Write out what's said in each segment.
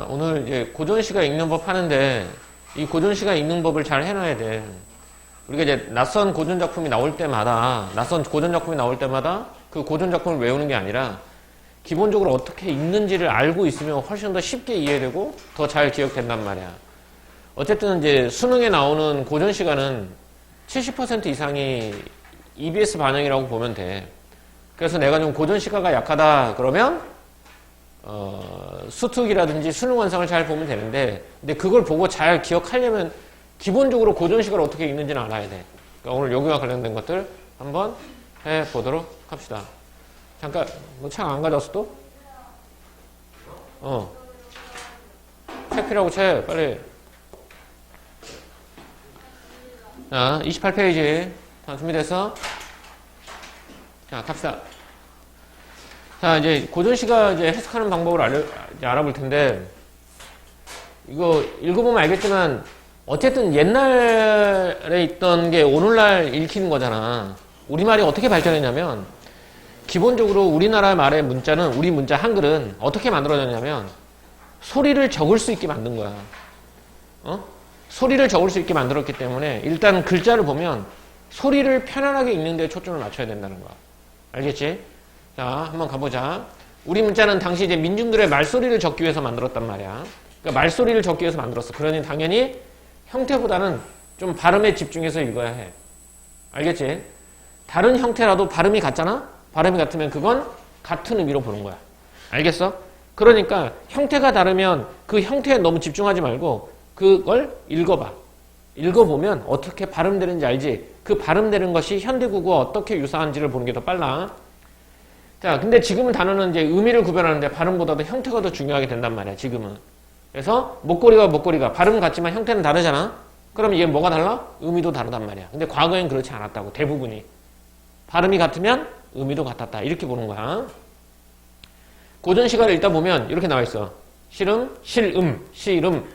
오늘 이제 고전시가 읽는 법 하는데 이 고전시가 읽는 법을 잘 해놔야 돼. 우리가 이제 낯선 고전 작품이 나올 때마다 그 고전 작품을 외우는 게 아니라 기본적으로 어떻게 읽는지를 알고 있으면 훨씬 더 쉽게 이해되고 더 잘 기억된단 말이야. 어쨌든 이제 수능에 나오는 고전 시간은 70% 이상이 EBS 반영이라고 보면 돼. 그래서 내가 좀 고전 시가가 약하다 그러면 수특이라든지 수능 원상을 잘 보면 되는데, 근데 그걸 보고 잘 기억하려면 기본적으로 고전 시가를 어떻게 읽는지는 알아야 돼. 그러니까 오늘 여기와 관련된 것들 한번 해보도록 합시다. 잠깐, 너 책 안 가져왔어 또? 책 필요하고 책 빨리. 자, 28페이지. 자, 준비됐어? 자, 갑시다. 자, 이제 고전시가 이제 해석하는 방법을 이제 알아볼 텐데, 이거 읽어보면 알겠지만, 어쨌든 옛날에 있던 게 오늘날 읽히는 거잖아. 우리말이 어떻게 발전했냐면, 기본적으로 우리나라 말의 문자는, 우리 문자 한글은 어떻게 만들어졌냐면, 소리를 적을 수 있게 만든 거야. 소리를 적을 수 있게 만들었기 때문에, 일단 글자를 보면, 소리를 편안하게 읽는 데 초점을 맞춰야 된다는 거야. 알겠지? 자, 한번 가보자. 우리 문자는 당시 이제 민중들의 말소리를 적기 위해서 만들었단 말이야. 그러니까 말소리를 적기 위해서 만들었어. 그러니 당연히 형태보다는 좀 발음에 집중해서 읽어야 해. 알겠지? 다른 형태라도 발음이 같잖아? 발음이 같으면 그건 같은 의미로 보는 거야. 알겠어? 그러니까 형태가 다르면 그 형태에 너무 집중하지 말고 그걸 읽어봐. 읽어보면 어떻게 발음되는지 알지? 그 발음되는 것이 현대국어와 어떻게 유사한지를 보는 게 더 빨라. 자, 근데 지금은 단어는 이제 의미를 구별하는데 발음보다도 형태가 더 중요하게 된단 말이야, 지금은. 그래서 목걸이가 발음은 같지만 형태는 다르잖아? 그럼 이게 뭐가 달라? 의미도 다르단 말이야. 근데 과거엔 그렇지 않았다고, 대부분이. 발음이 같으면 의미도 같았다. 이렇게 보는 거야. 고전 시가를 읽다 보면 이렇게 나와 있어. 실음, 실음, 시름,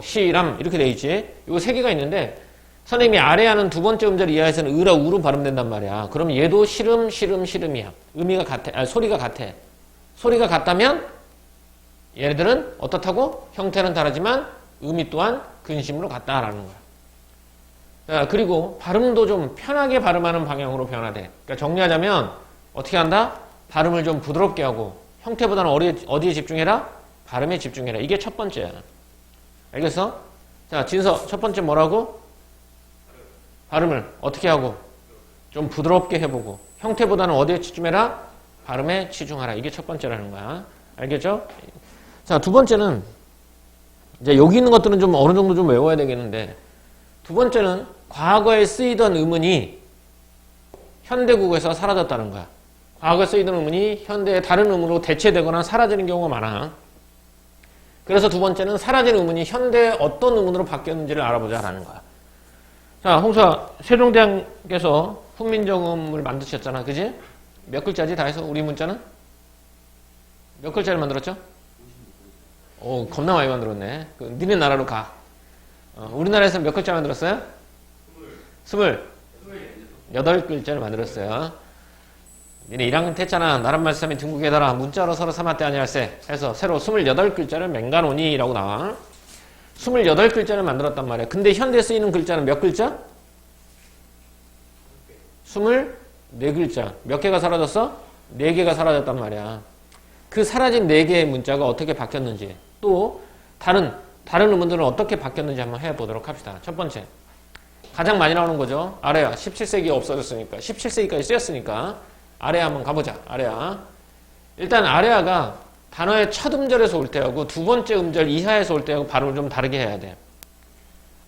시람 이렇게 돼 있지. 이거 세 개가 있는데 선생님이 아래 하는 두 번째 음절 이하에서는 으라 우로 발음된단 말이야. 그럼 얘도 실음, 실음, 실음이야. 의미가 같아. 소리가 같아. 소리가 같다면 얘네들은 어떻다고? 형태는 다르지만 의미 또한 근심으로 같다라는 거야. 자, 그리고 발음도 좀 편하게 발음하는 방향으로 변화돼. 그러니까 정리하자면 어떻게 한다? 발음을 좀 부드럽게 하고 형태보다는 어디에 집중해라? 발음에 집중해라. 이게 첫 번째야. 알겠어? 자, 진서 첫 번째 뭐라고? 발음을 어떻게 하고? 좀 부드럽게 해보고 형태보다는 어디에 집중해라? 발음에 치중하라. 이게 첫 번째라는 거야. 알겠죠? 자, 두 번째는 이제 여기 있는 것들은 좀 어느 정도 좀 외워야 되겠는데, 두 번째는 과거에 쓰이던 의문이 현대국어에서 사라졌다는 거야. 과거에 쓰이던 의문이 현대의 다른 의문으로 대체되거나 사라지는 경우가 많아. 그래서 두 번째는 사라진 의문이 현대의 어떤 의문으로 바뀌었는지를 알아보자라는 거야. 자, 홍수아, 세종대왕께서 훈민정음을 만드셨잖아. 그지? 몇 글자지 다 해서 우리 문자는? 몇 글자를 만들었죠? 오, 겁나 많이 만들었네. 니네 나라로 가. 우리나라에서 몇 글자 만들었어요? 28글자를 만들었어요. 니네 1학년 했잖아. 나란 말씀이 등국에다라 문자로 서로 삼았대 아니할세 해서 새로 28글자를 맹가노니라고 나와. 28글자를 만들었단 말이야. 근데 현대에 쓰이는 글자는 몇 글자? 24글자. 몇 개가 사라졌어? 4개가 사라졌단 말이야. 그 사라진 4개의 문자가 어떻게 바뀌었는지, 또 다른 의문들은 어떻게 바뀌었는지 한번 해보도록 합시다. 첫 번째, 가장 많이 나오는 거죠. 아래야. 17세기가 없어졌으니까, 17세기까지 쓰였으니까 아래야 한번 가보자. 아래야. 일단 아래야가 단어의 첫 음절에서 올 때하고 두 번째 음절 이하에서 올 때하고 발음을 좀 다르게 해야 돼.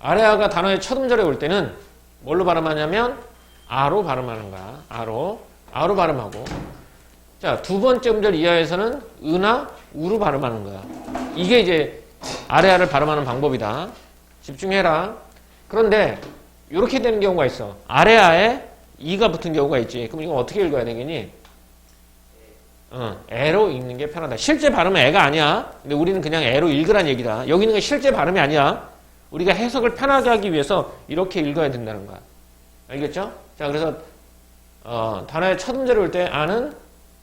아래야가 단어의 첫 음절에 올 때는 뭘로 발음하냐면 아로 발음하는 거야. 아로 발음하고, 자, 두 번째 음절 이하에서는 으나 우로 발음하는 거야. 이게 이제 아래야를 발음하는 방법이다. 집중해라. 그런데 이렇게 되는 경우가 있어. 아래야에 이가 붙은 경우가 있지. 그럼 이거 어떻게 읽어야 되겠니? 애로 읽는 게 편하다. 실제 발음은 애가 아니야. 근데 우리는 그냥 애로 읽으란 얘기다. 여기 있는 건 실제 발음이 아니야. 우리가 해석을 편하게 하기 위해서 이렇게 읽어야 된다는 거야. 알겠죠? 자, 그래서 단어의 첫 음절에 올 때 아는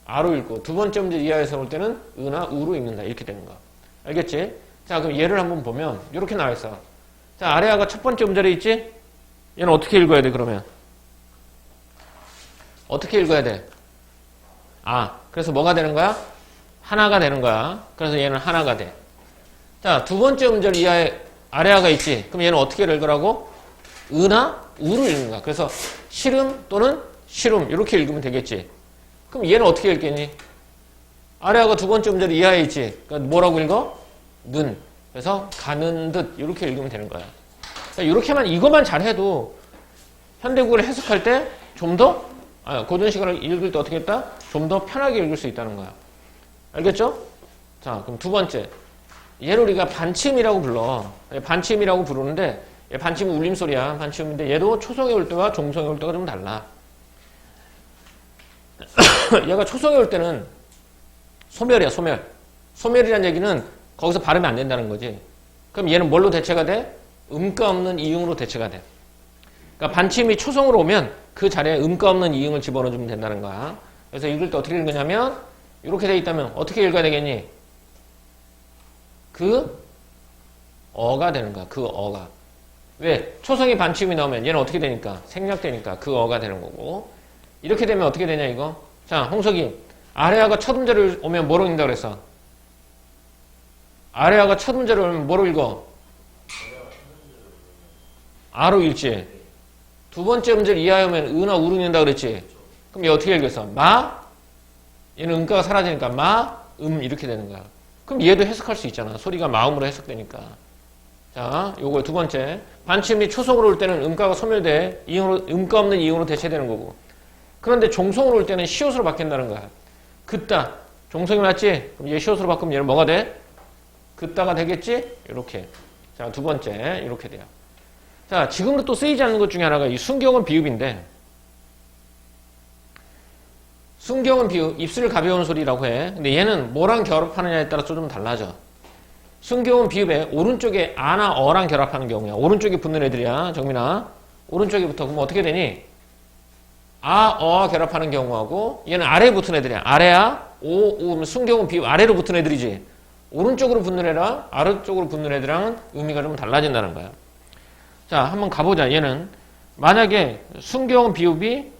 아로 읽고 두 번째 음절 이하에서 올 때는 으나 우로 읽는다. 이렇게 되는 거. 알겠지? 자, 그럼 얘를 한번 보면 이렇게 나와 있어. 자, 아래아가 첫 번째 음절에 있지? 얘는 어떻게 읽어야 돼, 그러면? 어떻게 읽어야 돼? 아, 그래서 뭐가 되는 거야? 하나가 되는 거야. 그래서 얘는 하나가 돼. 자, 두 번째 음절 이하에 아래아가 있지? 그럼 얘는 어떻게 읽으라고? 으나 우를 읽는 거야. 그래서 시름 또는 시름 이렇게 읽으면 되겠지. 그럼 얘는 어떻게 읽겠니? 아래아가 두 번째 음절 이하에 있지? 그러니까 뭐라고 읽어? 는. 그래서 가는 듯 이렇게 읽으면 되는 거야. 이렇게만 이것만 잘해도 현대국어를 해석할 때 좀 더 고전시간을 읽을 때 어떻게 했다? 좀 더 편하게 읽을 수 있다는 거야. 알겠죠? 자, 그럼 두 번째. 얘를 우리가 반침이라고 불러. 반침이라고 부르는데 반침은 울림소리야. 반침인데 얘도 초성에 올 때와 종성에 올 때가 좀 달라. 얘가 초성에 올 때는 소멸이야, 소멸. 소멸이라는 얘기는 거기서 발음이 안 된다는 거지. 그럼 얘는 뭘로 대체가 돼? 음가 없는 이응으로 대체가 돼. 그러니까 반침이 초성으로 오면 그 자리에 음가 없는 이응을 집어넣어주면 된다는 거야. 그래서 읽을 때 어떻게 읽느냐면 이렇게 돼 있다면 어떻게 읽어야 되겠니? 그 어가 되는 거야. 그 어가. 왜? 초성이 반침이 나오면 얘는 어떻게 되니까? 생략되니까 그 어가 되는 거고. 이렇게 되면 어떻게 되냐 이거? 자, 홍석이 아래아가 첫 음절을 오면 뭐로 읽는다 그랬어? 아래아가 첫 음절을 오면 뭐로 읽어? 아로 읽지. 두 번째 음절 이하에 오면 으나 우로 읽는다 그랬지. 그럼 얘 어떻게 읽겠어? 마? 얘는 음가가 사라지니까 마, 이렇게 되는 거야. 그럼 얘도 해석할 수 있잖아. 소리가 마음으로 해석되니까. 자, 요거 두 번째. 반침이 초성으로 올 때는 음가가 소멸돼. 이응으로, 음가 없는 이응으로 대체되는 거고. 그런데 종성으로 올 때는 시옷으로 바뀐다는 거야. 그따. 종성이 맞지? 그럼 얘 시옷으로 바꾸면 얘는 뭐가 돼? 그따가 되겠지? 이렇게. 자, 두 번째. 이렇게 돼요. 자, 지금도 또 쓰이지 않는 것 중에 하나가 이 순경은 비읍인데, 순경은 비읍, 입술 가벼운 소리라고 해. 근데 얘는 뭐랑 결합하느냐에 따라서 좀 달라져. 순경은 비읍에 오른쪽에 아나 어랑 결합하는 경우야. 오른쪽에 붙는 애들이야, 정민아. 오른쪽에 붙어. 그럼 어떻게 되니? 아, 어와 결합하는 경우하고, 얘는 아래에 붙은 애들이야. 아래야, 오, 순경은 비읍 아래로 붙은 애들이지. 오른쪽으로 붙는 애랑 아래쪽으로 붙는 애들랑은 의미가 좀 달라진다는 거야. 자, 한번 가보자. 얘는 만약에 순경 비읍이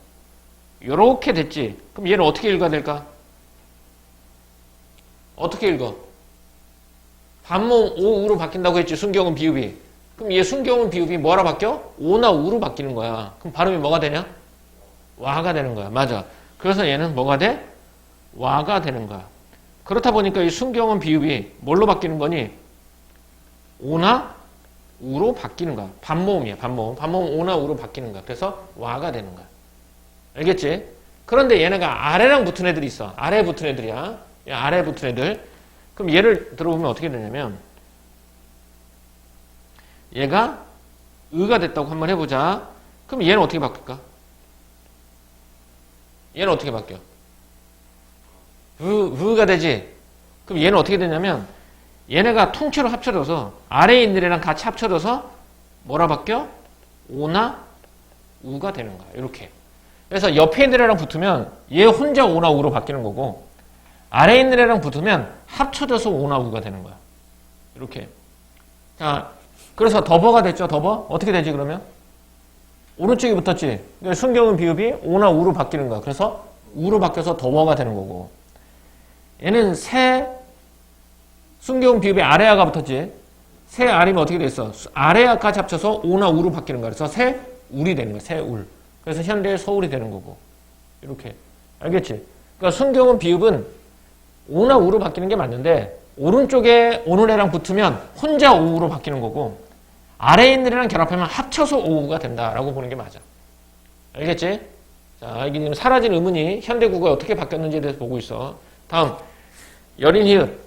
요렇게 됐지. 그럼 얘는 어떻게 읽어야 될까? 어떻게 읽어? 반모음 오우로 바뀐다고 했지. 순경은 비읍이. 그럼 얘 순경은 비읍이 뭐라 바뀌어? 오나 우로 바뀌는 거야. 그럼 발음이 뭐가 되냐? 와가 되는 거야. 맞아. 그래서 얘는 뭐가 돼? 와가 되는 거야. 그렇다 보니까 이 순경은 비읍이 뭘로 바뀌는 거니? 오나 우로 바뀌는 거야. 반모음이야. 반모음. 반모음 오나 우로 바뀌는 거야. 그래서 와가 되는 거야. 알겠지? 그런데 얘네가 아래랑 붙은 애들이 있어. 아래에 붙은 애들이야. 아래에 붙은 애들. 그럼 얘를 들어보면 어떻게 되냐면 얘가 의가 됐다고 한번 해보자. 그럼 얘는 어떻게 바뀔까? 얘는 어떻게 바뀌어? 의가 되지? 그럼 얘는 어떻게 되냐면 얘네가 통째로 합쳐져서 아래에 있는 애랑 같이 합쳐져서 뭐라 바뀌어? 오나 우가 되는 거야. 이렇게. 그래서 옆에 있는 애랑 붙으면 얘 혼자 오나 우로 바뀌는 거고 아래에 있는 애랑 붙으면 합쳐져서 오나 우가 되는 거야. 이렇게. 자, 그래서 더버가 됐죠. 더버. 어떻게 되지 그러면? 오른쪽에 붙었지. 그러니까 순경은 비읍이 오나 우로 바뀌는 거야. 그래서 우로 바뀌어서 더버가 되는 거고 얘는 새 순경 비읍에 아래아가 붙었지. 새 아리면 어떻게 됐어? 아래아까지 합쳐서 오나 우로 바뀌는 거야. 그래서 새 울이 되는 거야. 새 울. 그래서 현대의 서울이 되는 거고. 이렇게. 알겠지? 그러니까 순경은 비읍은 오나 우로 바뀌는 게 맞는데 오른쪽에 오는 애랑 붙으면 혼자 오우로 바뀌는 거고 아래에 있는 애랑 결합하면 합쳐서 오우가 된다라고 보는 게 맞아. 알겠지? 자, 이게 지금 사라진 의문이 현대국어에 어떻게 바뀌었는지에 대해서 보고 있어. 다음. 여린 히읗.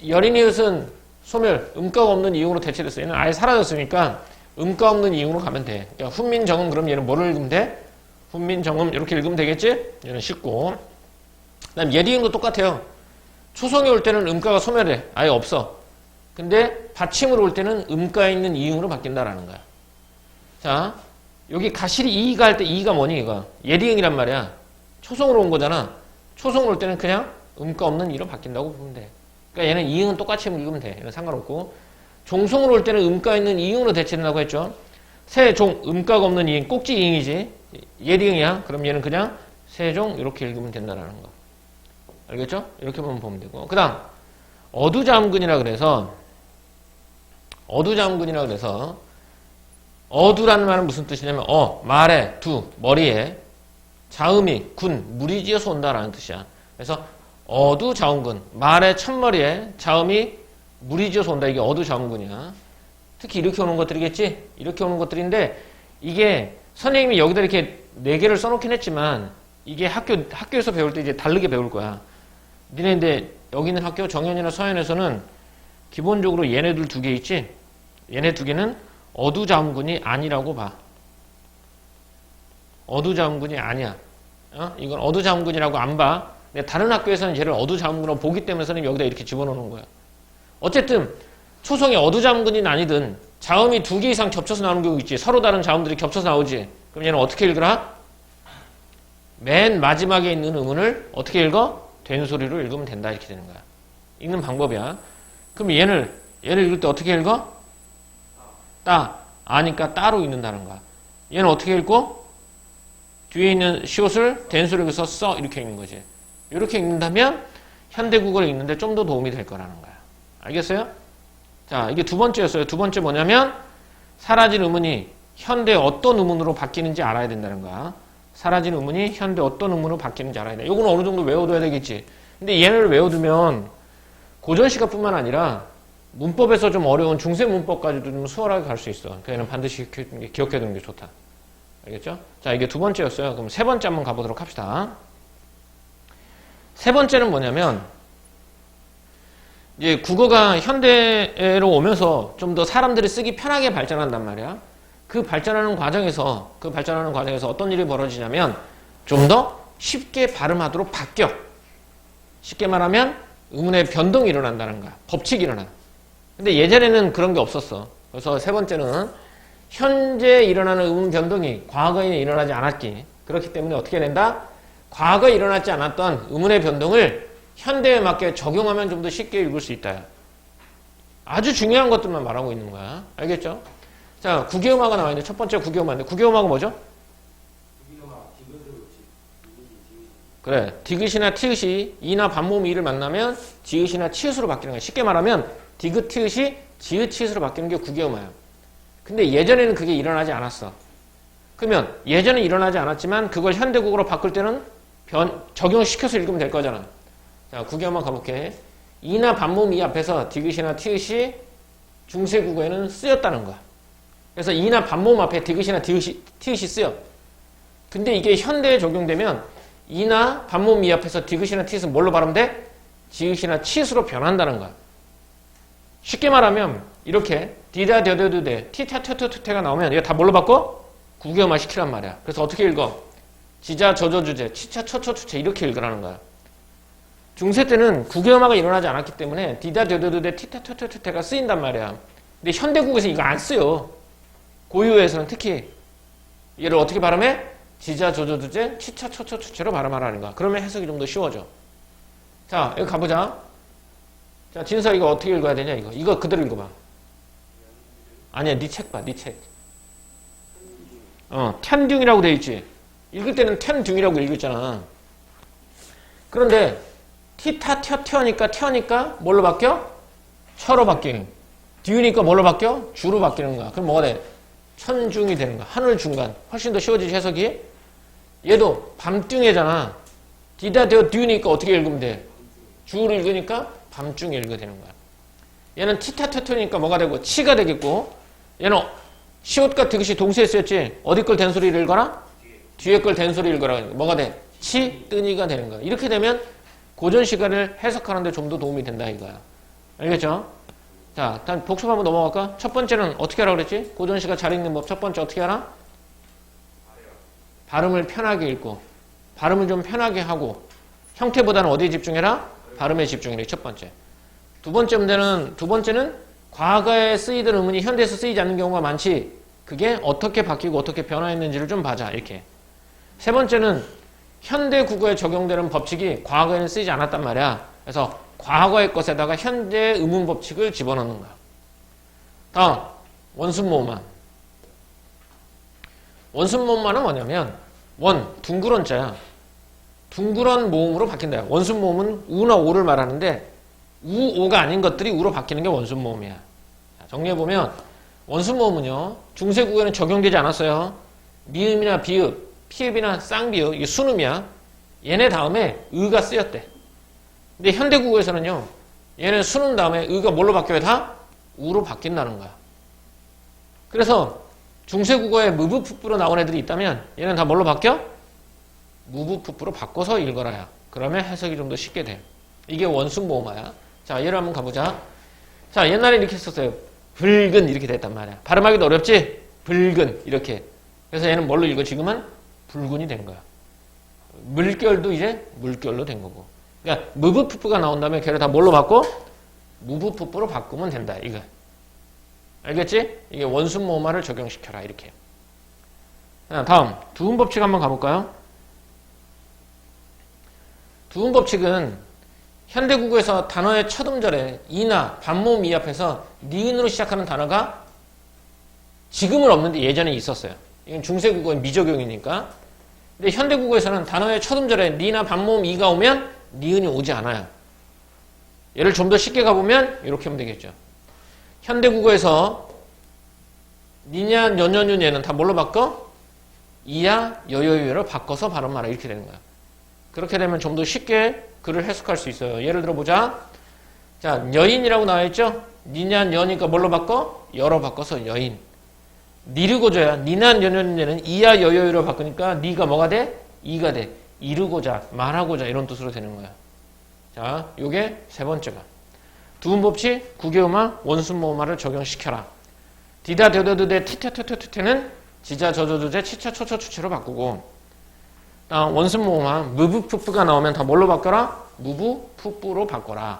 여린 히읗은 소멸, 음가가 없는 이응으로 대체됐어. 얘는 아예 사라졌으니까 음가 없는 이응으로 가면 돼. 그러니까 훈민정음 그럼 얘는 뭐를 읽으면 돼? 훈민정음 이렇게 읽으면 되겠지? 얘는 쉽고. 그 다음 예리응도 똑같아요. 초성에 올 때는 음가가 소멸해. 아예 없어. 근데 받침으로 올 때는 음가에 있는 이응으로 바뀐다라는 거야. 자, 여기 가실이 이가 할 때 이가 뭐니 이거? 예리응이란 말이야. 초성으로 온 거잖아. 초성으로 올 때는 그냥 음가 없는 이로 바뀐다고 보면 돼. 그러니까 얘는 이응은 똑같이 읽으면 돼. 얘는 상관없고. 종송으로 올 때는 음가 있는 이응으로 대체된다고 했죠. 세종, 음가가 없는 이응, 꼭지 이응이지. 예리응이야. 그럼 얘는 그냥 세종 이렇게 읽으면 된다는 거. 알겠죠? 이렇게 보면 되고. 그 다음 어두자음근이라 그래서 어두라는 말은 무슨 뜻이냐면 말에, 두, 머리에 자음이, 군, 물이 지어서 온다라는 뜻이야. 그래서 어두자음근, 말의 첫머리에 자음이 물이 지어서 온다. 이게 어두자음근이야. 특히 이렇게 오는 것들이겠지? 이렇게 오는 것들인데 이게 선생님이 여기다 이렇게 4개를 써놓긴 했지만 이게 학교에서 배울 때 이제 다르게 배울 거야. 니네 근데 여기 있는 학교 정연이나 서연에서는 기본적으로 얘네들 2개 있지? 얘네 2개는 어두자음근이 아니라고 봐. 어두자음근이 아니야. 이건 어두자음근이라고 안 봐. 근데 다른 학교에서는 얘를 어두자음근으로 보기 때문에 선생님이 여기다 이렇게 집어넣는 거야. 어쨌든 초성이 어두자음근이는 아니든 자음이 2개 이상 겹쳐서 나오는 경우 있지. 서로 다른 자음들이 겹쳐서 나오지. 그럼 얘는 어떻게 읽으라? 맨 마지막에 있는 음운을 어떻게 읽어? 된 소리로 읽으면 된다. 이렇게 되는 거야. 읽는 방법이야. 그럼 얘를 읽을 때 어떻게 읽어? 따. 아니까 따로 읽는다는 거야. 얘는 어떻게 읽고? 뒤에 있는 시옷을 된 소리로 써. 이렇게 읽는 거지. 이렇게 읽는다면 현대국어를 읽는데 좀 더 도움이 될 거라는 거야. 알겠어요? 자, 이게 2번째였어요. 2번째 뭐냐면 사라진 음운이 현대 어떤 음운으로 바뀌는지 알아야 된다는 거야. 사라진 음운이 현대 어떤 음운으로 바뀌는지 알아야 돼. 요거는 어느 정도 외워둬야 되겠지. 근데 얘를 외워두면 고전시가뿐만 아니라 문법에서 좀 어려운 중세 문법까지도 좀 수월하게 갈 수 있어. 그러니까 얘는 반드시 기억해두는 게 좋다. 알겠죠? 자, 이게 2번째였어요. 그럼 3번째 한번 가보도록 합시다. 3번째는 뭐냐면 이제 국어가 현대로 오면서 좀 더 사람들이 쓰기 편하게 발전한단 말이야. 그 발전하는 과정에서 어떤 일이 벌어지냐면 좀 더 쉽게 발음하도록 바뀌어. 쉽게 말하면 음운의 변동이 일어난다는 거야. 법칙이 일어나. 근데 예전에는 그런 게 없었어. 그래서 3번째는 현재 일어나는 음운 변동이 과거에는 일어나지 않았기. 그렇기 때문에 어떻게 된다? 과거에 일어나지 않았던 음운의 변동을 현대에 맞게 적용하면 좀 더 쉽게 읽을 수 있다. 아주 중요한 것들만 말하고 있는 거야. 알겠죠? 자, 구개음화가 나와 있는데 첫 번째 구개음화인데 구개음화가 뭐죠? 그래. 디귿이나 티읕이 이나 반모음 이를 만나면 지읒이나 치읓으로 바뀌는 거야. 쉽게 말하면 디귿 티읕이 지읒 치읓으로 바뀌는 게 구개음화야. 근데 예전에는 그게 일어나지 않았어. 그러면 예전에 일어나지 않았지만 그걸 현대국어로 바꿀 때는 적용시켜서 읽으면 될 거잖아. 자, 구개음화 가볼게. 이나 반모음 이 앞에서 디귿이나 티읕이 중세국어에는 쓰였다는 거야. 그래서 이나 반모음 앞에 디귿이나 티읕이 쓰여. 근데 이게 현대에 적용되면 이나 반모음 이 앞에서 디귿이나 티읕은 뭘로 발음돼? 지읒이나 치읓으로 변한다는 거야. 쉽게 말하면 이렇게 디다 더더두대 티타 터터투테가 나오면 이거 다 뭘로 바꿔? 구개음화 시키란 말이야. 그래서 어떻게 읽어? 지자 저저주제 치차 처처추체 이렇게 읽으라는 거야. 중세 때는 구개음화가 일어나지 않았기 때문에 디다 더더두대 티타 터터투테가 쓰인단 말이야. 근데 현대국에서 이거 안 쓰요. 고유어에서는 특히 얘를 어떻게 발음해? 지자 저저주제 치차 처처추체로 발음하라는 거야. 그러면 해석이 좀 더 쉬워져. 자, 여기 가보자. 자, 진서 이거 어떻게 읽어야 되냐 이거. 이거 그대로 읽어봐. 아니야, 네 책 봐, 네 책. 텐둥이라고 돼 있지. 읽을 때는 텐둥이라고 읽었잖아. 그런데 티타 텨니까 뭘로 바뀌어? 처로 바뀌는. 뒤우니까 뭘로 바뀌어? 주로 바뀌는 거야. 그럼 뭐가 돼? 천중이 되는 거야. 하늘 중간. 훨씬 더 쉬워지지 해석이. 얘도 밤중에잖아. 디다 되어 뒤우니까 어떻게 읽으면 돼? 주를 읽으니까 밤중에 읽어야 되는 거야. 얘는 티타 텨니까 뭐가 되고? 치가 되겠고. 얘는 시옷과 디귿이 동시에 쓰였지. 어디 걸 된 소리를 읽어라? 뒤에 걸 된 소리 읽어라. 뭐가 돼? 치, 뜨니가 되는 거야. 이렇게 되면 고전 시가를 해석하는데 좀 더 도움이 된다 이거야. 알겠죠? 자, 일단 복습 한번 넘어갈까? 첫 번째는 어떻게 하라고 그랬지? 고전 시가 잘 읽는 법. 첫 번째 어떻게 하라? 발음을 편하게 읽고 발음을 좀 편하게 하고 형태보다는 어디에 집중해라? 발음에 집중해라. 첫 번째. 두 번째는 과거에 쓰이던 음운이 현대에서 쓰이지 않는 경우가 많지. 그게 어떻게 바뀌고 어떻게 변화했는지를 좀 봐자. 이렇게. 세 번째는 현대 국어에 적용되는 법칙이 과거에는 쓰이지 않았단 말이야. 그래서 과거의 것에다가 현재 의문 법칙을 집어넣는 거야. 다음 원순모음만. 원순모음만은 뭐냐면 둥그런 자야. 둥그런 모음으로 바뀐다. 원순모음은 우나 오를 말하는데 우, 오가 아닌 것들이 우로 바뀌는 게 원순모음이야. 정리해보면 원순모음은요. 중세국어에는 적용되지 않았어요. 미음이나 비읍, 피읍이나 쌍비읍, 이게 순음이야. 얘네 다음에 의가 쓰였대. 근데 현대국어에서는요. 얘는 순음 다음에 의가 뭘로 바뀌어야 다? 우로 바뀐다는 거야. 그래서 중세국어에 무부푸푸로 나온 애들이 있다면 얘는 다 뭘로 바뀌어? 무부푸푸로 바꿔서 읽어라야. 그러면 해석이 좀 더 쉽게 돼. 이게 원순모음화야. 자, 얘를 한번 가보자. 자, 옛날에 이렇게 했었어요. 붉은 이렇게 됐단 말이야. 발음하기도 어렵지? 붉은 이렇게. 그래서 얘는 뭘로 읽어? 지금은 붉은이 된 거야. 물결도 이제 물결로 된 거고. 그러니까 무부푸푸가 나온 다음에 걔를 다 뭘로 바꿔? 무부푸푸로 바꾸면 된다. 이거. 알겠지? 이게 원순모음화를 적용시켜라. 이렇게. 자, 다음 두음 법칙 한번 가볼까요? 두음 법칙은 현대국어에서 단어의 첫 음절에 이나 반모음 이 앞에서 니은으로 시작하는 단어가 지금은 없는데 예전에 있었어요. 이건 중세국어의 미적용이니까. 근데 현대국어에서는 단어의 첫 음절에 니나 반모음 이가 오면 니은이 오지 않아요. 얘를 좀 더 쉽게 가보면 이렇게 하면 되겠죠. 현대국어에서 니냐, 년년윤, 얘는 다 뭘로 바꿔? 이야, 여여유로 바꿔서 발음하라. 이렇게 되는 거야. 그렇게 되면 좀 더 쉽게 글을 해석할 수 있어요. 예를 들어보자. 자, 여인이라고 나와있죠? 니냐, 년이니까 뭘로 바꿔? 여로 바꿔서 여인. 니르고자야. 니나, 년년윤, 얘는 이야, 여여유로 바꾸니까 니가 뭐가 돼? 이가 돼. 이르고자, 말하고자 이런 뜻으로 되는 거야. 자, 요게 세 번째가. 두음법칙, 구개음화, 원순모음화를 적용시켜라. 디다, 데더드데, 티테테테테는 지자, 저저주제, 치차, 초초, 추체로 바꾸고 원순모음화, 무부푸푸가 나오면 다 뭘로 바꿔라? 무부푸푸로 바꿔라.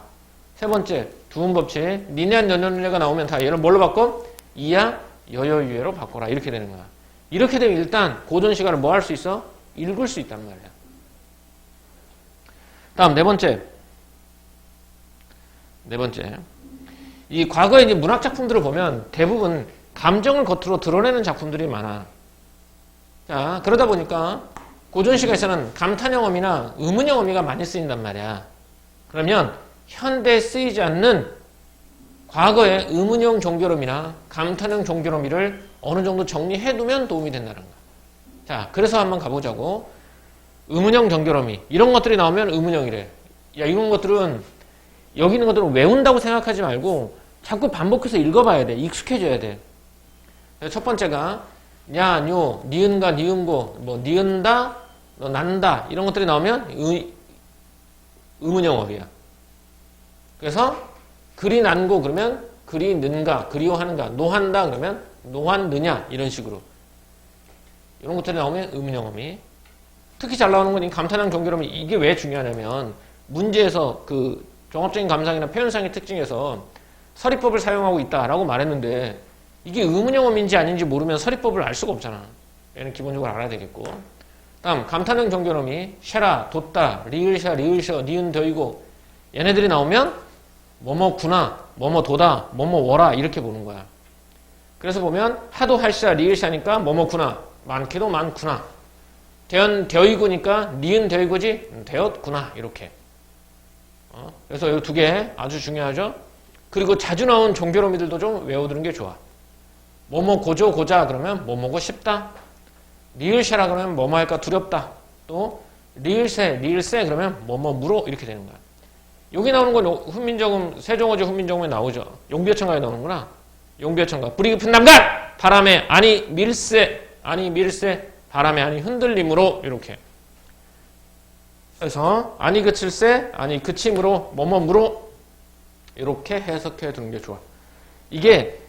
세 번째, 두음법칙, 니냐, 년년유가 나오면 다 얘를 뭘로 바꿔? 이야, 여여유예로 바꿔라. 이렇게 되는 거야. 이렇게 되면 일단 고전 시간을 뭐 할 수 있어? 읽을 수 있단 말이야. 다음 네 번째. 이 과거에 이제 문학 작품들을 보면 대부분 감정을 겉으로 드러내는 작품들이 많아. 자, 그러다 보니까 고전 시가에서는 감탄형어미나 의문형어미가 많이 쓰인단 말이야. 그러면 현대에 쓰이지 않는 과거의 의문형 종결어미나 감탄형 종결어미를 어느 정도 정리해두면 도움이 된다는 거야. 자, 그래서 한번 가보자고. 의문형 종결어미 이런 것들이 나오면 의문형이래. 야, 이런 것들은 여기 있는 것들은 외운다고 생각하지 말고 자꾸 반복해서 읽어봐야 돼. 익숙해져야 돼. 첫 번째가 냐, 뇨, 니은가, 니은고, 뭐 니은다, 너 난다 이런 것들이 나오면 의문형어비야. 그래서 그리 난고 그러면 그리 는가, 그리워하는가, 노한다 그러면 노한느냐 이런 식으로 이런 것들이 나오면 의문형어미. 특히 잘 나오는 건 이 감탄형 종결어미. 이게 왜 중요하냐면 문제에서 그 종합적인 감상이나 표현상의 특징에서 서리법을 사용하고 있다라고 말했는데 이게 의문형어미인지 아닌지 모르면 서리법을 알 수가 없잖아. 얘는 기본적으로 알아야 되겠고. 다음 감탄형 종결어미 샤라, 돋다, 리을샤, 리을셔, 니은, 더이고 얘네들이 나오면 뭐뭐구나, 뭐뭐도다, 뭐뭐워라 이렇게 보는 거야. 그래서 보면 하도 할샤, 리을샤니까 뭐뭐구나, 많기도 많구나. 되어이고니까 니은 되어이고지 되었구나 이렇게. 그래서 이 두 개 아주 중요하죠. 그리고 자주 나온 종결어미들도 좀 외워두는 게 좋아. 뭐뭐 고조 고자 그러면 뭐뭐고 싶다. 리을샤라 그러면 뭐뭐 할까 두렵다. 또 리을세 리을세 그러면 뭐뭐 무로 이렇게 되는 거야. 여기 나오는 건 훈민정음 세종어제 훈민정음에 나오죠. 용비어천가에 나오는구나. 용비어천가 불이 깊은 남간 바람에 아니 밀세 아니 밀세 바람에 아니 흔들림으로 이렇게. 그래서 아니 그칠세 아니 그침으로 뭐뭐무로 이렇게 해석해 두는 게 좋아. 이게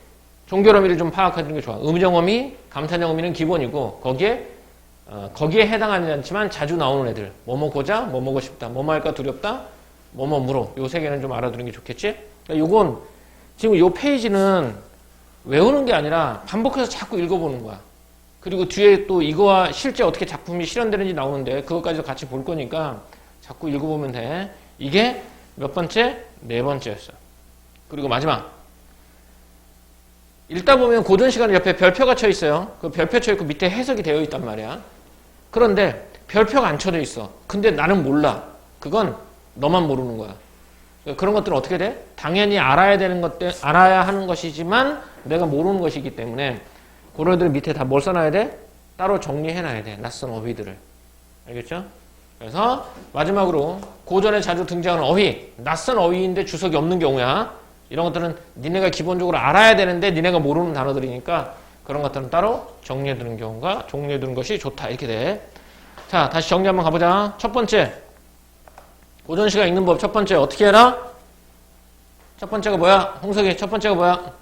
종결어미를 좀 파악해 두는 게 좋아. 의문형어미, 감탄형어미는 기본이고 거기에 해당하지 않지만 자주 나오는 애들 뭐뭐 고자, 뭐 먹고 싶다, 뭐뭐 할까 두렵다, 뭐뭐 무로 요 세 개는 좀 알아두는 게 좋겠지? 그러니까 요건 지금 요 페이지는 외우는 게 아니라 반복해서 자꾸 읽어보는 거야. 그리고 뒤에 또 이거와 실제 어떻게 작품이 실현되는지 나오는데 그것까지도 같이 볼 거니까 자꾸 읽어보면 돼. 이게 몇 번째? 네 번째였어. 그리고 마지막. 읽다 보면 고전 시간에 옆에 별표가 쳐 있어요. 그 별표 쳐 있고 밑에 해석이 되어 있단 말이야. 그런데 별표가 안 쳐져 있어. 근데 나는 몰라. 그건 너만 모르는 거야. 그런 것들은 어떻게 돼? 당연히 알아야 되는 것들, 알아야 하는 것이지만 내가 모르는 것이기 때문에 그런 밑에 다 뭘 써놔야 돼? 따로 정리해놔야 돼. 낯선 어휘들을. 알겠죠? 그래서 마지막으로 고전에 자주 등장하는 어휘, 낯선 어휘인데 주석이 없는 경우야. 이런 것들은 니네가 기본적으로 알아야 되는데 니네가 모르는 단어들이니까 그런 것들은 따로 정리해두는 경우가, 정리해두는 것이 좋다. 이렇게 돼. 자, 다시 정리 한번 가보자. 첫 번째. 고전 시간 읽는 법 첫 번째 어떻게 해라? 첫 번째가 뭐야? 홍석이 첫 번째가 뭐야?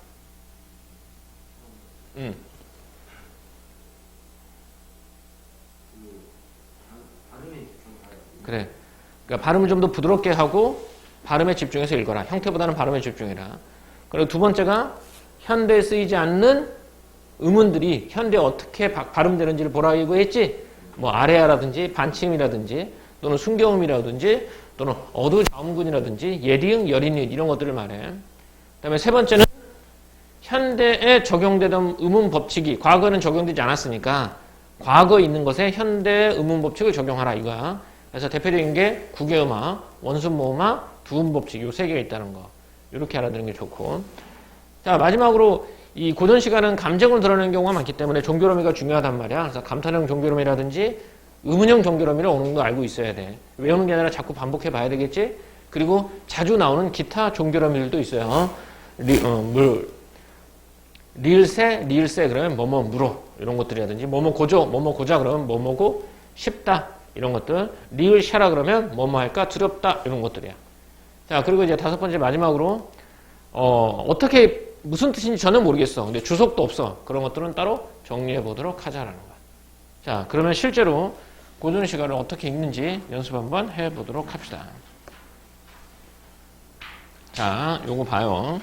그래. 그러니까 발음을 좀 더 부드럽게 하고 발음에 집중해서 읽어라. 형태보다는 발음에 집중해라. 그리고 두 번째가 현대에 쓰이지 않는 음운들이 현대에 어떻게 발음되는지를 보라 이거 했지? 뭐 아래아라든지 반침이라든지 또는 순경음이라든지 또는 어두자음군이라든지 예리응, 여린윳 이런 것들을 말해. 그 다음에 세 번째는 현대에 적용되던 음운 법칙이 과거에는 적용되지 않았으니까 과거에 있는 것에 현대 음운 법칙을 적용하라 이거야. 그래서 대표적인 게 국외음악, 원순모음악, 두음 법칙 요 세 개가 있다는 거. 이렇게 알아두는 게 좋고. 자 마지막으로 이 고전 시간은 감정을 드러내는 경우가 많기 때문에 종교로미가 중요하단 말이야. 그래서 감탄형 종교로미라든지 음운형 종교로미를 어느 정도 알고 있어야 돼. 외우는 게 아니라 자꾸 반복해 봐야 되겠지? 그리고 자주 나오는 기타 종교로미들도 있어요. 리을세 그러면 뭐뭐 물어 이런 것들이라든지 뭐뭐 고조 뭐뭐 고자 그러면 뭐뭐고 쉽다 이런 것들. 리을샤라 그러면 뭐뭐 할까 두렵다 이런 것들이야. 자 그리고 이제 다섯 번째 마지막으로 어떻게 무슨 뜻인지 저는 모르겠어. 근데 주석도 없어. 그런 것들은 따로 정리해 보도록 하자라는 거야. 자 그러면 실제로 고전 시간을 어떻게 읽는지 연습 한번 해보도록 합시다. 자, 요거 봐요.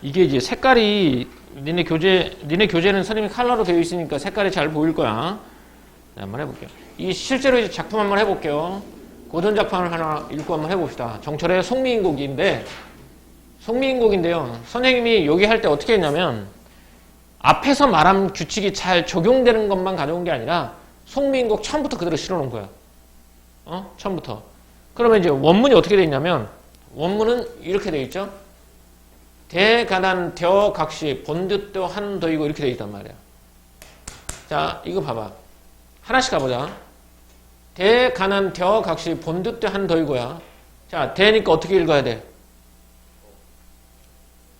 이게 이제 색깔이 니네 교재는 선생님이 컬러로 되어 있으니까 색깔이 잘 보일 거야. 자, 한번 해볼게요. 이 실제로 이제 작품 한번 해볼게요. 고전 작품을 하나 읽고 한번 해봅시다. 정철의 송미인곡인데요. 선생님이 여기 할 때 어떻게 했냐면 앞에서 말한 규칙이 잘 적용되는 것만 가져온 게 아니라 송미인곡 처음부터 그대로 실어놓은 거야. 처음부터. 그러면 이제 원문이 어떻게 돼 있냐면 원문은 이렇게 돼 있죠. 대가난 겨 각시 본듯도 한도이고 이렇게 돼 있단 말이야. 자 이거 봐봐. 하나씩 가보자. 대가난 겨 각시 본듯도 한도이고야. 자 대니까 어떻게 읽어야 돼?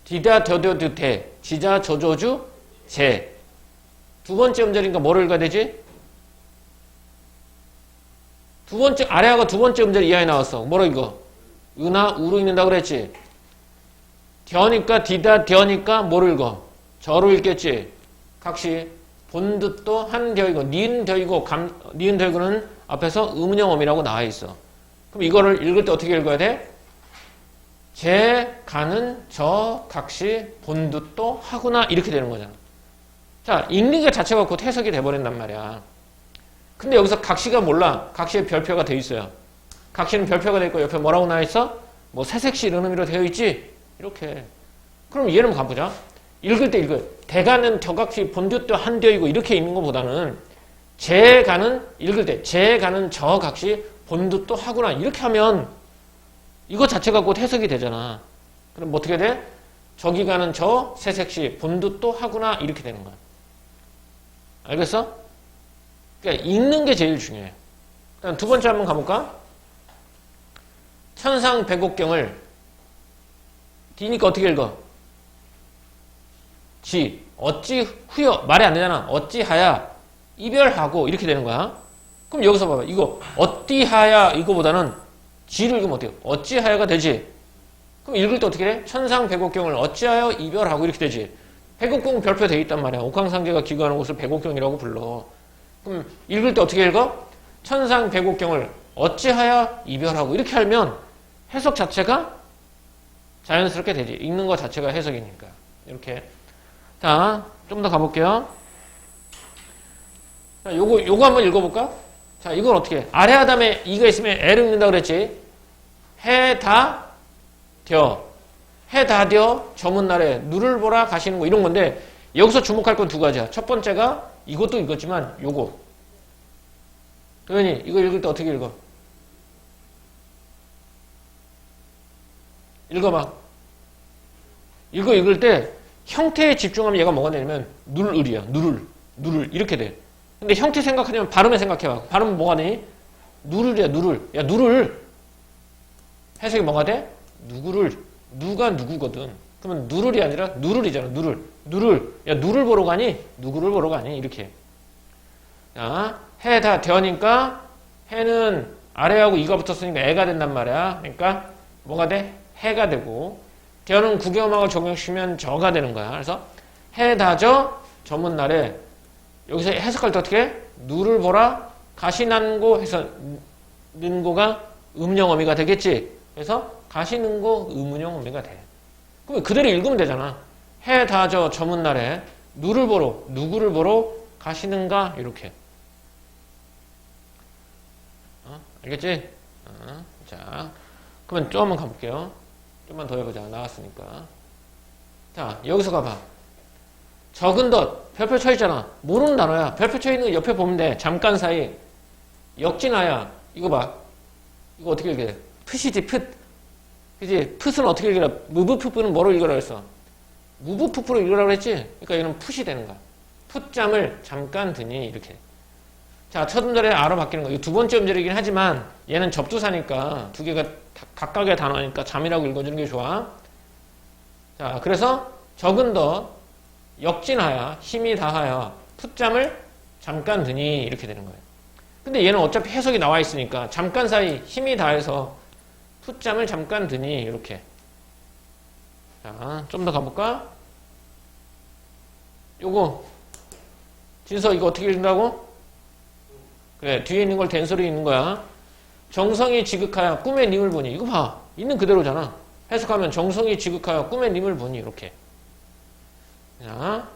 디다 더더드 대 지자 저조주 제. 두 번째 음절이니까 뭐를 읽어야 되지? 두 번째, 아래하고 두 번째 음절이 이하에 나왔어. 뭐로 읽어? 은하, 우로 읽는다 그랬지? 뎌니까, 디다, 뎌니까 뭐를 읽어? 저로 읽겠지? 각시, 본듯도 한 뎌이고, 니은 뎌이고, 니은 뎌이고는 앞에서 의문형 어미라고 나와 있어. 그럼 이거를 읽을 때 어떻게 읽어야 돼? 제, 가는, 저, 각시, 본듯도 하구나 이렇게 되는 거잖아. 자, 읽는 게 자체가 곧 해석이 돼버린단 말이야. 근데 여기서 각시가 몰라. 각시에 별표가 돼 있어요. 각시는 별표가 돼 있고 옆에 뭐라고 나와 있어? 뭐 새색시 이런 의미로 되어 있지? 이렇게. 그럼 얘는 가보자. 읽을 때 읽어요. 대가는 격각시 본듯도 한되이고 이렇게 읽는 것보다는 제가는 읽을 때 제가는 저각시 본듯도 하구나 이렇게 하면 이거 자체가 곧 해석이 되잖아. 그럼 뭐 어떻게 돼? 저기 가는 저 새색시 본듯도 하구나 이렇게 되는 거야. 알겠어? 그러니까 읽는 게 제일 중요해. 그다음 두 번째 한번 가볼까? 천상백옥경을 D니까 어떻게 읽어? 지 어찌 후여 말이 안 되잖아. 어찌하야 이별하고 이렇게 되는 거야. 그럼 여기서 봐봐. 이거 어찌하야 이거보다는 지를 읽으면 어때요? 어찌하야가 되지. 그럼 읽을 때 어떻게 돼? 천상백옥경을 어찌하여 이별하고 이렇게 되지. 백옥경 별표 돼 있단 말이야. 옥황상제가 기거하는 곳을 백옥경이라고 불러. 그럼 읽을 때 어떻게 읽어? 천상백옥경을 어찌하여 이별하고 이렇게 하면 해석 자체가 자연스럽게 되지. 읽는 것 자체가 해석이니까. 이렇게. 자, 좀 더 가볼게요. 자, 요거 한번 읽어볼까? 자, 이건 어떻게 해? 아래 하단에 이가 있으면 애를 읽는다 그랬지? 해다뎌 저문날에 누를 보라 가시는 거 이런 건데 여기서 주목할 건 두 가지야. 첫 번째가 이것도 읽었지만 요거. 도현이 이거 읽을 때 어떻게 읽어? 읽어봐. 이거 읽을 때 형태에 집중하면 얘가 뭐가 되냐면 누를이야. 누를 이렇게 돼. 근데 형태 생각하려면 발음에 생각해봐. 발음은 뭐가 되니? 누를이야. 누를. 야 누를. 해석이 뭐가 돼? 누구를. 누가 누구거든. 그러면 누를이 아니라 누를이잖아. 누를. 야 누를 보러 가니? 누구를 보러 가니? 이렇게. 자, 해다 되니까 해는 아래하고 이가 붙었으니까 애가 된단 말이야. 그러니까 뭐가 돼? 해가 되고 되어는 구경하고 적용시키면 저가 되는 거야. 그래서 해다저 저문날에 여기서 해석할 때 어떻게 해? 누를 보라 가시난고 해서 는고가 음영어미가 되겠지. 그래서 가시는고 음운영어미가 돼. 그럼 그대로 읽으면 되잖아. 해다저 저문날에 누를 보러 누구를 보러 가시는가 이렇게. 알겠지? 자, 그러면 조금만 가볼게요. 좀만 더 해보자. 나왔으니까. 자, 여기서 가봐. 적은 덧. 별표 쳐 있잖아. 모르는 단어야. 별표 쳐 있는 거 옆에 보면 돼. 잠깐 사이. 역진아야. 이거 봐. 이거 어떻게 읽게 돼? 풋이지, 풋. 그지? 풋은 어떻게 읽으라? 무브푸프는 뭐로 읽으라 그랬어? 무브푸프로 읽으라 그랬지? 그러니까 이거는 풋이 되는 거야. 풋잠을 잠깐 드니, 이렇게. 자, 첫 음절에 아로 바뀌는 거. 이거 두 번째 음절이긴 하지만 얘는 접두사니까 두 개가 각각의 단어니까 잠이라고 읽어주는 게 좋아. 자, 그래서 적은 더 역진하여 힘이 다하여 풋잠을 잠깐 드니 이렇게 되는 거예요. 근데 얘는 어차피 해석이 나와 있으니까 잠깐 사이 힘이 다해서 풋잠을 잠깐 드니 이렇게. 자, 좀 더 가볼까? 요거 진서 이거 어떻게 읽는다고? 그래, 뒤에 있는 걸 된소리 있는 거야. 정성이 지극하여 꿈의 님을 보니. 이거 봐. 있는 그대로잖아. 해석하면 정성이 지극하여 꿈의 님을 보니. 이렇게. 자,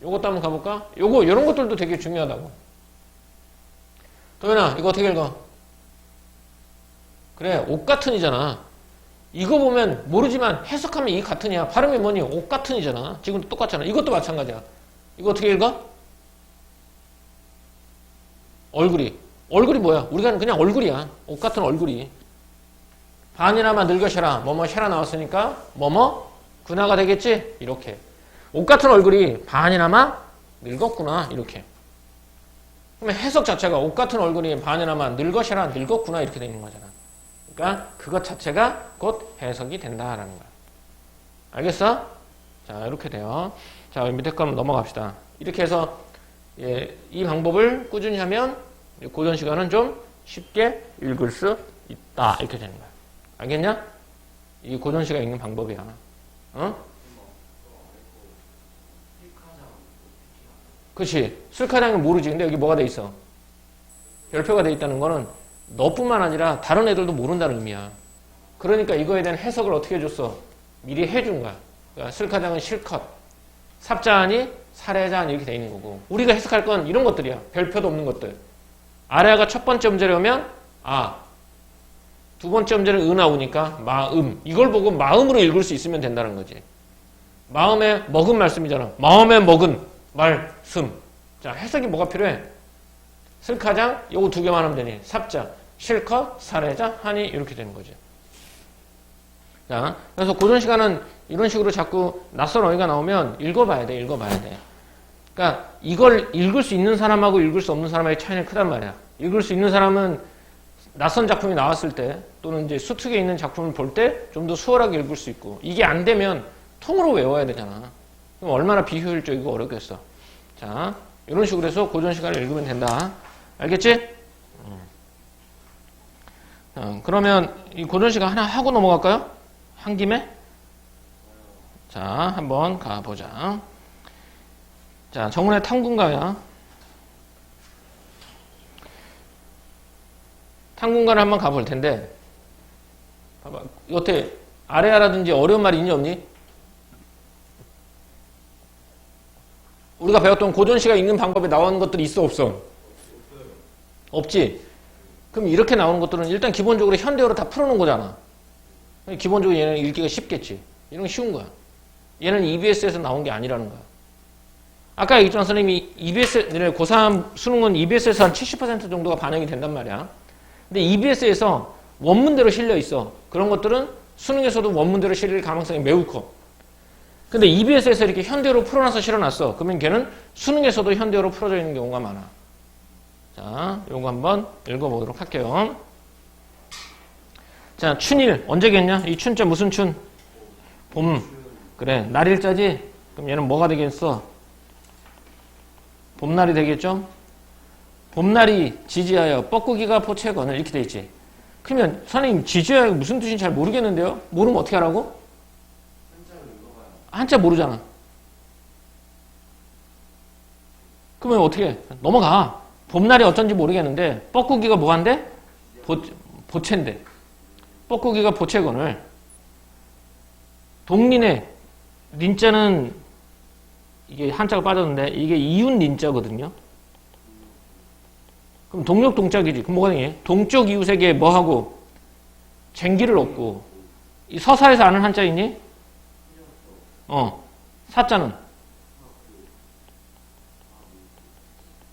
요것도 한번 가볼까? 요런 것들도 되게 중요하다고. 도현아, 이거 어떻게 읽어? 그래, 옷 같은이잖아. 이거 보면 모르지만 해석하면 이 같은이야. 발음이 뭐니? 옷 같은이잖아. 지금도 똑같잖아. 이것도 마찬가지야. 이거 어떻게 읽어? 얼굴이 뭐야? 우리가 그냥 얼굴이야. 옷 같은 얼굴이. 반이나마 늙으셔라. 뭐뭐 셔라 나왔으니까 뭐뭐 군화가 되겠지? 이렇게. 옷 같은 얼굴이 반이나마 늙었구나. 이렇게. 그러면 해석 자체가 옷 같은 얼굴이 반이나마 늙으셔라. 늙었구나. 이렇게 되는 거잖아. 그러니까 그것 자체가 곧 해석이 된다라는 거야. 알겠어? 자, 이렇게 돼요. 자, 밑에 거 한번 넘어갑시다. 이렇게 해서 이 방법을 꾸준히 하면 고전 시간은 좀 쉽게 읽을 수 있다. 이렇게 되는 거야. 알겠냐? 이 고전 시간 읽는 방법이야. 어? 그렇지. 술카장은 모르지. 근데 여기 뭐가 돼 있어? 별표가 돼 있다는 거는 너뿐만 아니라 다른 애들도 모른다는 의미야. 그러니까 이거에 대한 해석을 어떻게 해줬어? 미리 해준 거야. 그러니까 술카장은 실컷. 삽자하니 사례자하니 이렇게 돼 있는 거고. 우리가 해석할 건 이런 것들이야. 별표도 없는 것들. 아래가 첫 번째 음절에 오면 아, 두 번째 음절에 은 나오니까 마음. 이걸 보고 마음으로 읽을 수 있으면 된다는 거지. 마음에 먹은 말씀이잖아. 마음에 먹은 말씀. 자, 해석이 뭐가 필요해? 슬카장 요거 두 개만 하면 되니. 삽자, 실컷, 사례자, 하니 이렇게 되는 거지. 자, 그래서 고전 시간은 이런 식으로 자꾸 낯선 어휘가 나오면 읽어봐야 돼. 그러니까 이걸 읽을 수 있는 사람하고 읽을 수 없는 사람의 차이는 크단 말이야. 읽을 수 있는 사람은 낯선 작품이 나왔을 때 또는 이제 수특에 있는 작품을 볼 때 좀 더 수월하게 읽을 수 있고 이게 안 되면 통으로 외워야 되잖아. 그럼 얼마나 비효율적이고 어렵겠어. 자, 이런 식으로 해서 고전 시간을 읽으면 된다. 알겠지? 그러면 이 고전 시간 하나 하고 넘어갈까요? 한 김에? 자, 한번 가보자. 자, 정문의 탐군가야. 탐군가를 한번 가볼 텐데, 봐봐. 어때? 아래아라든지 어려운 말이 있니, 없니? 우리가 배웠던 고전시가 읽는 방법에 나오는 것들이 있어, 없어? 없지? 그럼 이렇게 나오는 것들은 일단 기본적으로 현대어로 다 풀어놓은 거잖아. 기본적으로 얘는 읽기가 쉽겠지. 이런 거 쉬운 거야. 얘는 EBS에서 나온 게 아니라는 거야. 아까 얘기했잖아. 선생님이 EBS, 고3 수능은 EBS에서 한 70% 정도가 반영이 된단 말이야. 근데 EBS에서 원문대로 실려 있어. 그런 것들은 수능에서도 원문대로 실릴 가능성이 매우 커. 근데 EBS에서 이렇게 현대어로 풀어놔서 실어놨어. 그러면 걔는 수능에서도 현대어로 풀어져 있는 경우가 많아. 자, 요거 한번 읽어보도록 할게요. 자, 춘일. 언제겠냐? 이 춘자 무슨 춘? 봄. 그래. 날일자지? 그럼 얘는 뭐가 되겠어? 봄날이 되겠죠? 봄날이 지지하여 뻐꾸기가 포채거늘 이렇게 돼 있지. 그러면 선생님 지지하여 무슨 뜻인지 잘 모르겠는데요? 모르면 어떻게 하라고? 한자 모르잖아. 그러면 어떻게 해? 넘어가. 봄날이 어쩐지 모르겠는데 뻐꾸기가 뭐한데? 보채인데. 뻐꾸기가 보채거늘. 동린의 린자는 이게 한자가 빠졌는데 이게 이웃 린자거든요. 그럼 동력 동짝이지. 그럼 뭐가 되니? 동쪽 이웃에게 뭐하고? 쟁기를 얻고. 이 서사에서 아는 한자이니? 사자는?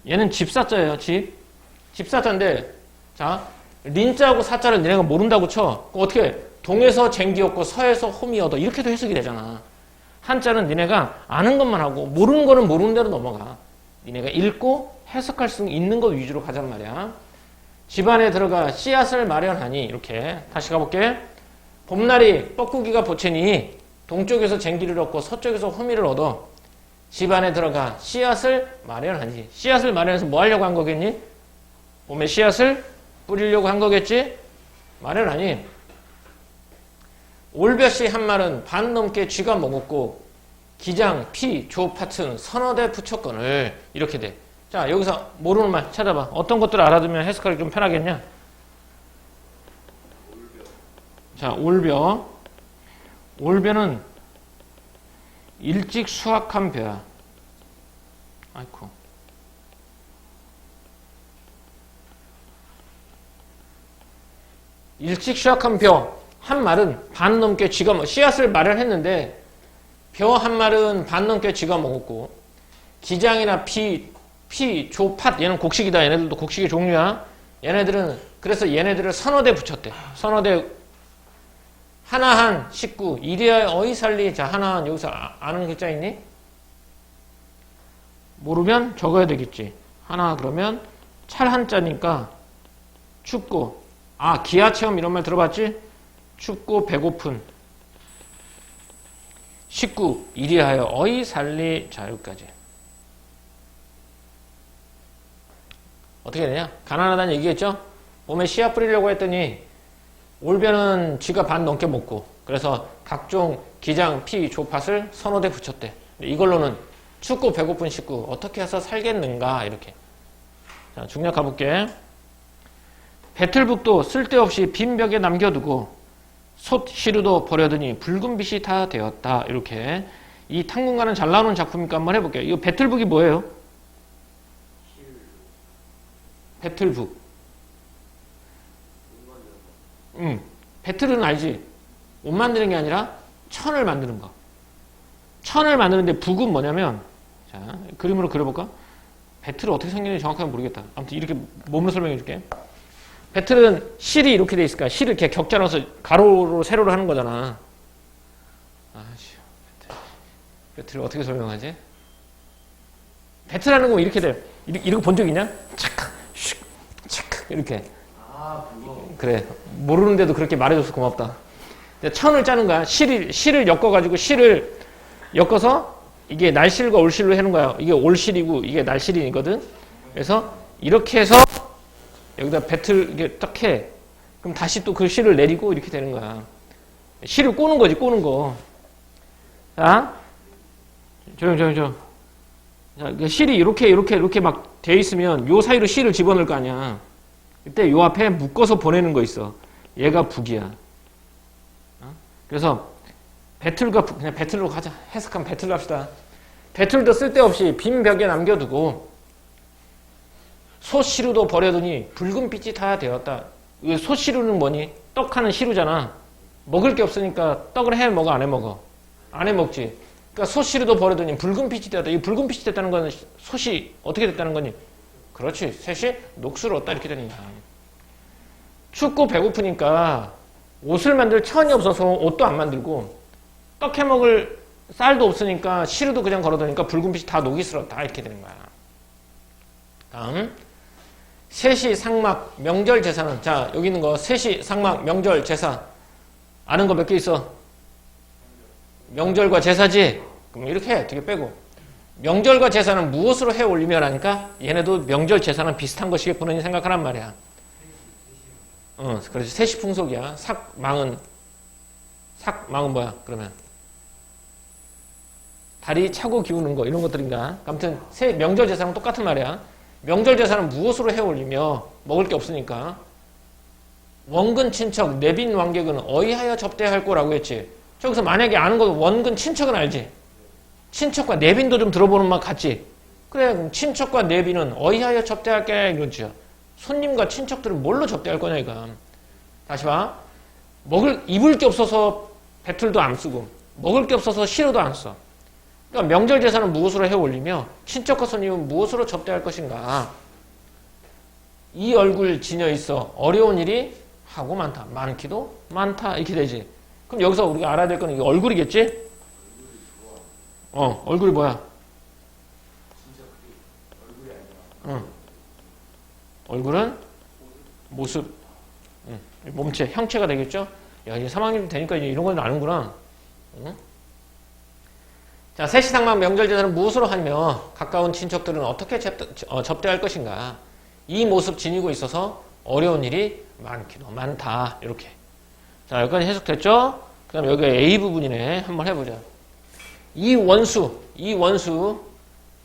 얘는 집사자예요. 집사자인데 자 린자하고 사자를 니네가 모른다고 쳐. 그럼 어떻게 해? 동에서 쟁기 얻고 서에서 홈이 얻어. 이렇게도 해석이 되잖아. 한자는 니네가 아는 것만 하고 모르는 거는 모르는 대로 넘어가. 니네가 읽고 해석할 수 있는 것 위주로 가자는 말이야. 집안에 들어가 씨앗을 마련하니 이렇게 다시 가볼게. 봄날이 뻐꾸기가 보채니 동쪽에서 쟁기를 얻고 서쪽에서 호미를 얻어 집안에 들어가 씨앗을 마련하니. 씨앗을 마련해서 뭐 하려고 한 거겠니? 봄에 씨앗을 뿌리려고 한 거겠지? 마련하니. 올볕이 한 말은 반 넘게 쥐가 먹었고 기장, 피, 조, 파튼 서너 대 붙였거늘 이렇게 돼. 자 여기서 모르는 말 찾아봐. 어떤 것들을 알아두면 해석하기 좀 편하겠냐? 자 올벼. 올벼는 일찍 수확한 벼야. 아이쿠. 일찍 수확한 벼. 한 말은 반 넘게 쥐가 씨앗을 마련했는데 벼 한 말은 반 넘게 쥐가 먹었고 기장이나 피, 조, 팥 얘는 곡식이다. 얘네들도 곡식의 종류야. 얘네들은 그래서 얘네들을 서너 대 붙였대. 서너 대 하나한 식구 이리하여 어이 살리. 자 하나한 여기서 아는 글자 있니? 모르면 적어야 되겠지. 하나 그러면 찰 한자니까 춥고 기하체험 이런 말 들어봤지? 춥고 배고픈 식구 이리하여 어이 살리. 자 여기까지. 어떻게 되냐? 가난하다는 얘기겠죠? 봄에 씨앗 뿌리려고 했더니 올벼는 쥐가 반 넘게 먹고 그래서 각종 기장, 피, 조팥을 서너 대 붙였대. 이걸로는 춥고 배고픈 식구 어떻게 해서 살겠는가 이렇게. 자 중력 가볼게. 배틀북도 쓸데없이 빈 벽에 남겨두고 솥 시루도 버려두니 붉은 빛이 다 되었다. 이렇게. 이 탕군가는 잘 나오는 작품이니까 한번 해볼게요. 이거 배틀북이 뭐예요? 배틀북. 배틀은 알지? 옷 만드는 게 아니라 천을 만드는 거. 천을 만드는데 북은 뭐냐면 자 그림으로 그려볼까? 배틀은 어떻게 생겼는지 정확하게 모르겠다. 아무튼 이렇게 몸으로 설명해 줄게. 배틀은 실이 이렇게 돼 있을까? 실을 이렇게 격자 넣어서 가로로 세로로 하는 거잖아. 배틀을 어떻게 설명하지? 배틀하는 거 이렇게 돼. 이런 거 본 적 있냐? 착, 슉, 착 이렇게. 그거. 그래. 모르는데도 그렇게 말해줘서 고맙다. 천을 짜는 거야. 실을 엮어가지고 실을 엮어서 이게 날실과 올실로 해놓은 거야. 이게 올실이고 이게 날실이거든. 그래서 이렇게 해서 여기다 배틀 이게 딱 해. 그럼 다시 또 그 실을 내리고 이렇게 되는 거야. 실을 꼬는 거지, 꼬는 거. 자, 조용. 자, 실이 이렇게 막 돼 있으면 요 사이로 실을 집어넣을 거 아니야. 이때 요 앞에 묶어서 보내는 거 있어. 얘가 북이야. 그래서 배틀과 북, 그냥 배틀로 가자. 해석하면 배틀로 합시다. 배틀도 쓸데없이 빈 벽에 남겨두고 소시루도 버려두니 붉은 빛이 다 되었다. 왜 소시루는 뭐니? 떡하는 시루잖아. 먹을 게 없으니까 떡을 해 먹어, 안 해 먹어? 안 해 먹지. 그러니까 소시루도 버려두니 붉은 빛이 되었다. 이 붉은 빛이 됐다는 건 솥이 어떻게 됐다는 거니? 그렇지. 셋이 녹슬었다. 이렇게 되는 거야. 춥고 배고프니까 옷을 만들 천이 없어서 옷도 안 만들고 떡 해 먹을 쌀도 없으니까 시루도 그냥 걸어두니까 붉은 빛이 다 녹이 슬었다. 이렇게 되는 거야. 다음. 세시, 상막, 명절, 제사는, 자, 여기 있는 거, 세시, 상막, 명절, 제사. 아는 거 몇 개 있어? 명절과 제사지? 그럼 이렇게 해. 되게 빼고. 명절과 제사는 무엇으로 해 올리면 하니까 얘네도 명절, 제사는 비슷한 것이겠구나 생각하란 말이야. 그래서 세시 풍속이야. 삭망은 뭐야, 그러면? 다리 차고 기우는 거, 이런 것들인가? 아무튼, 명절, 제사는 똑같은 말이야. 명절 제사는 무엇으로 해 올리며 먹을 게 없으니까 원근 친척 내빈 왕객은 어이하여 접대할 거라고 했지. 저기서 만약에 아는 거 원근 친척은 알지. 친척과 내빈도 좀 들어보는 맛 같지. 그래 그럼 친척과 내빈은 어이하여 접대할게 이러죠. 손님과 친척들은 뭘로 접대할 거냐 이거. 다시 봐. 입을 게 없어서 배틀도 안 쓰고 먹을 게 없어서 시루도 안 써. 그러니까 명절 제사는 무엇으로 해 올리며 친척과 손님은 무엇으로 접대할 것인가. 이 얼굴 지녀 있어 어려운 일이 하고 많다. 많기도 많다. 이렇게 되지. 그럼 여기서 우리가 알아야 될 거는 이 얼굴이겠지? 얼굴이 뭐야? 얼굴은 모습. 몸체, 형체가 되겠죠? 야, 이제 3학년 되니까 이제 이런 건 아는구나. 자, 세시상막 명절제사는 무엇으로 하며 가까운 친척들은 어떻게 접대할 것인가. 이 모습 지니고 있어서 어려운 일이 많기도 많다. 이렇게. 자, 여기까지 해석됐죠? 그 다음에 여기가 A 부분이네. 한번 해보자. 이 원수,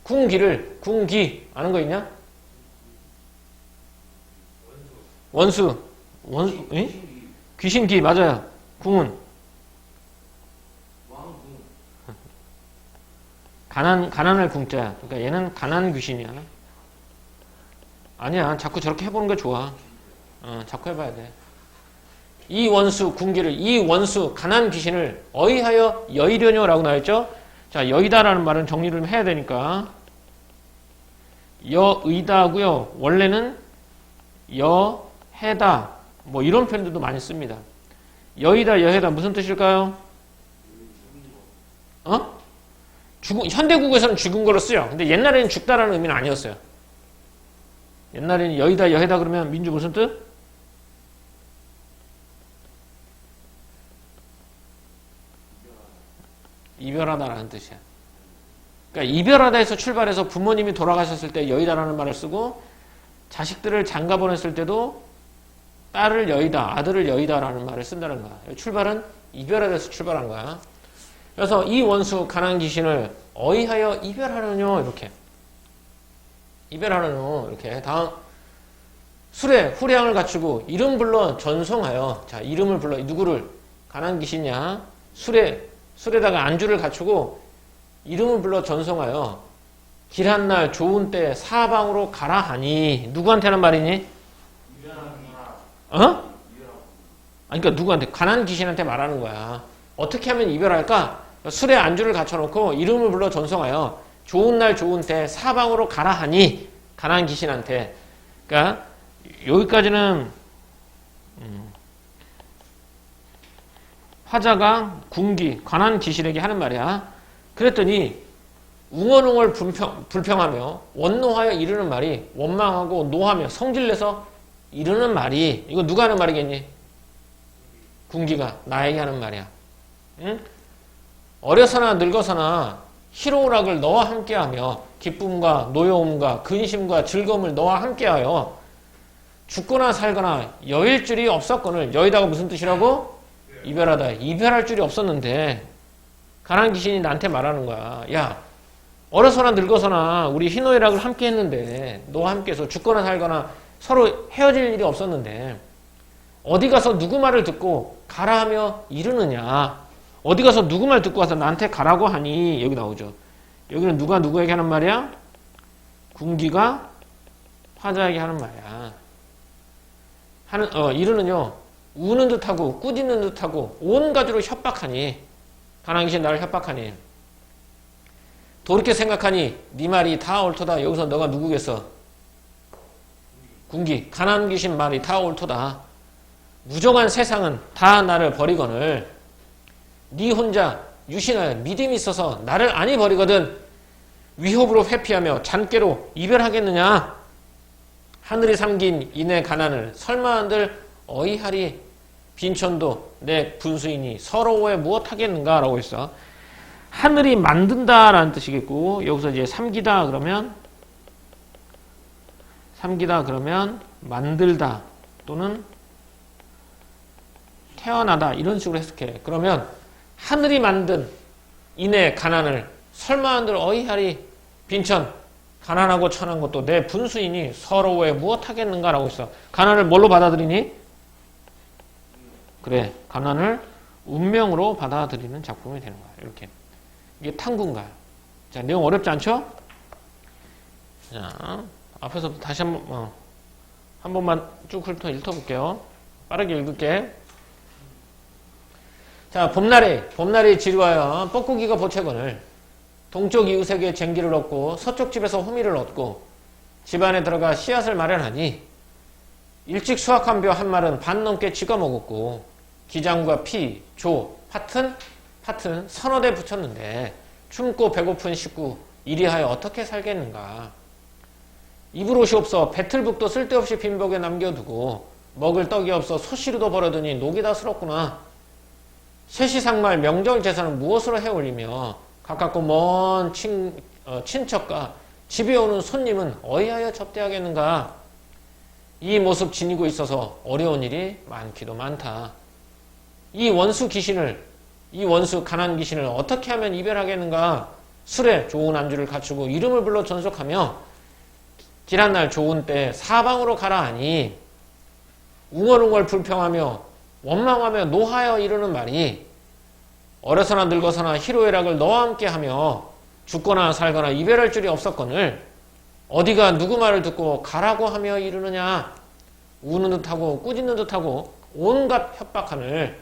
궁기, 아는 거 있냐? 원수, 귀신기, 맞아요. 궁은? 가난할 궁자야. 그러니까 얘는 가난 귀신이야. 아니야. 자꾸 저렇게 해보는 게 좋아. 자꾸 해봐야 돼. 이 원수, 궁기를, 이 원수, 가난 귀신을 어이하여 여의려뇨라고 나와있죠? 자, 여의다라는 말은 정리를 해야 되니까. 여의다고요. 원래는 여해다. 뭐 이런 표현들도 많이 씁니다. 여의다, 여해다 무슨 뜻일까요? 현대국에서는 죽은 거로 쓰여. 근데 옛날에는 죽다라는 의미는 아니었어요. 옛날에는 여의다, 여해다 그러면 민주 무슨 뜻? 이별하다라는 뜻이야. 그러니까 이별하다에서 출발해서 부모님이 돌아가셨을 때 여의다라는 말을 쓰고 자식들을 장가 보냈을 때도 딸을 여의다, 아들을 여의다라는 말을 쓴다는 거야. 출발은 이별하다에서 출발한 거야. 그래서 이 원수 가난 귀신을 어이하여 이별하느뇨 이렇게. 이별하느뇨 이렇게. 다음 술에 후량을 갖추고 이름 불러 전송하여. 자, 이름을 불러. 누구를? 가난 귀신이야. 술에다가 안주를 갖추고 이름을 불러 전송하여 길한 날 좋은 때 사방으로 가라 하니. 누구한테 하는 말이니? 그러니까 누구한테? 가난 귀신한테 말하는 거야. 어떻게 하면 이별할까? 술에 안주를 갖춰놓고 이름을 불러 전송하여 좋은 날 좋은 때 사방으로 가라 하니. 가난 귀신한테. 그러니까 여기까지는 화자가 궁기, 가난 귀신에게 하는 말이야. 그랬더니 웅얼웅얼 불평하며 원노하여 이르는 말이, 원망하고 노하며 성질내서 이르는 말이, 이거 누가 하는 말이겠니? 궁기가 나에게 하는 말이야. 응? 어려서나 늙어서나 희로우락을 너와 함께하며 기쁨과 노여움과 근심과 즐거움을 너와 함께하여 죽거나 살거나 여일 줄이 없었거늘. 여의다가 무슨 뜻이라고? 이별하다. 이별할 줄이 없었는데 가난 귀신이 나한테 말하는 거야. 야, 어려서나 늙어서나 우리 희노애락을 함께 했는데, 너와 함께해서 죽거나 살거나 서로 헤어질 일이 없었는데 어디 가서 누구 말을 듣고 가라 하며 이르느냐. 어디 가서 누구 말 듣고 와서 나한테 가라고 하니. 여기 나오죠. 여기는 누가 누구에게 하는 말이야? 궁기가 화자에게 하는 말이야. 이르는요, 우는 듯하고 꾸짖는 듯하고 온 가지로 협박하니, 가난한 귀신 나를 협박하니, 돌이켜 생각하니 네 말이 다 옳도다. 여기서 너가 누구겠어? 군기. 가난한 귀신 말이 다 옳도다. 무정한 세상은 다 나를 버리거늘 네 혼자 유신하여 믿음이 있어서 나를 아니 버리거든 위협으로 회피하며 잔꾀로 이별하겠느냐? 하늘이 삼긴 이내 가난을 설마 한들 어이하리 빈천도 내 분수이니 서러워해 무엇하겠는가? 라고 했어. 하늘이 만든다라는 뜻이겠고, 여기서 이제 삼기다 그러면 만들다 또는 태어나다 이런 식으로 해석해. 그러면 하늘이 만든 이내 가난을 설마 한들 어이하리 빈천, 가난하고 천한 것도 내 분수이니 서러워해 무엇하겠는가? 라고 했어. 가난을 뭘로 받아들이니? 그래, 가난을 운명으로 받아들이는 작품이 되는 거야. 이렇게. 이게 탐구인가요? 자, 내용 어렵지 않죠? 자, 앞에서부터 다시 한 번만 쭉 훑어볼게요. 빠르게 읽을게. 자, 봄날이 지루하여 뻐꾸기가 보채거늘 동쪽 이웃에게 쟁기를 얻고 서쪽 집에서 호미를 얻고 집안에 들어가 씨앗을 마련하니 일찍 수확한 벼 한 말은 반 넘게 찍어 먹었고 기장과 피, 조, 팥은 서너 대 붙였는데 춤고 배고픈 식구 이리하여 어떻게 살겠는가. 입을 옷이 없어 배틀북도 쓸데없이 빈벽에 남겨두고 먹을 떡이 없어 소시루도 버려두니 녹이 다 슬었구나. 세시상말 명절 제사는 무엇으로 해올리며 가깝고 먼 친척과 집에 오는 손님은 어이하여 접대하겠는가. 이 모습 지니고 있어서 어려운 일이 많기도 많다. 이 원수 가난 귀신을 어떻게 하면 이별하겠는가. 술에 좋은 안주를 갖추고 이름을 불러 전속하며 지난날 좋은 때 사방으로 가라 하니 웅얼웅얼 불평하며 원망하며 노하여 이르는 말이 어려서나 늙어서나 희로애락을 너와 함께 하며 죽거나 살거나 이별할 줄이 없었거늘 어디가 누구 말을 듣고 가라고 하며 이르느냐. 우는 듯하고 꾸짖는 듯하고 온갖 협박하늘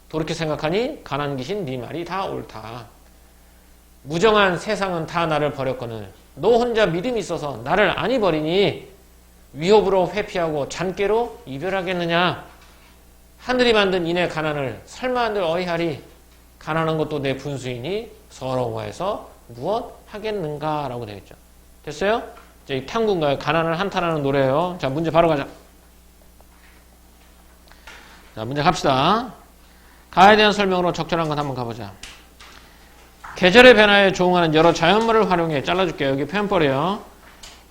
돌이켜 생각하니 가난 귀신 네 말이 다 옳다. 무정한 세상은 다 나를 버렸거늘 너 혼자 믿음이 있어서 나를 아니 버리니 위협으로 회피하고 잔꾀로 이별하겠느냐. 하늘이 만든 이내 가난을 설마 한들 어이하리 가난한 것도 내 분수이니 서러워해서 무엇 하겠는가? 라고 되겠죠. 됐어요? 이제 이 탐구인가요? 가난을 한탄하는 노래예요. 자, 문제 바로 가자. 자, 문제 갑시다. 가에 대한 설명으로 적절한 것 한번 가보자. 계절의 변화에 조응하는 여러 자연물을 활용해 잘라줄게요. 여기 표현벌이에요.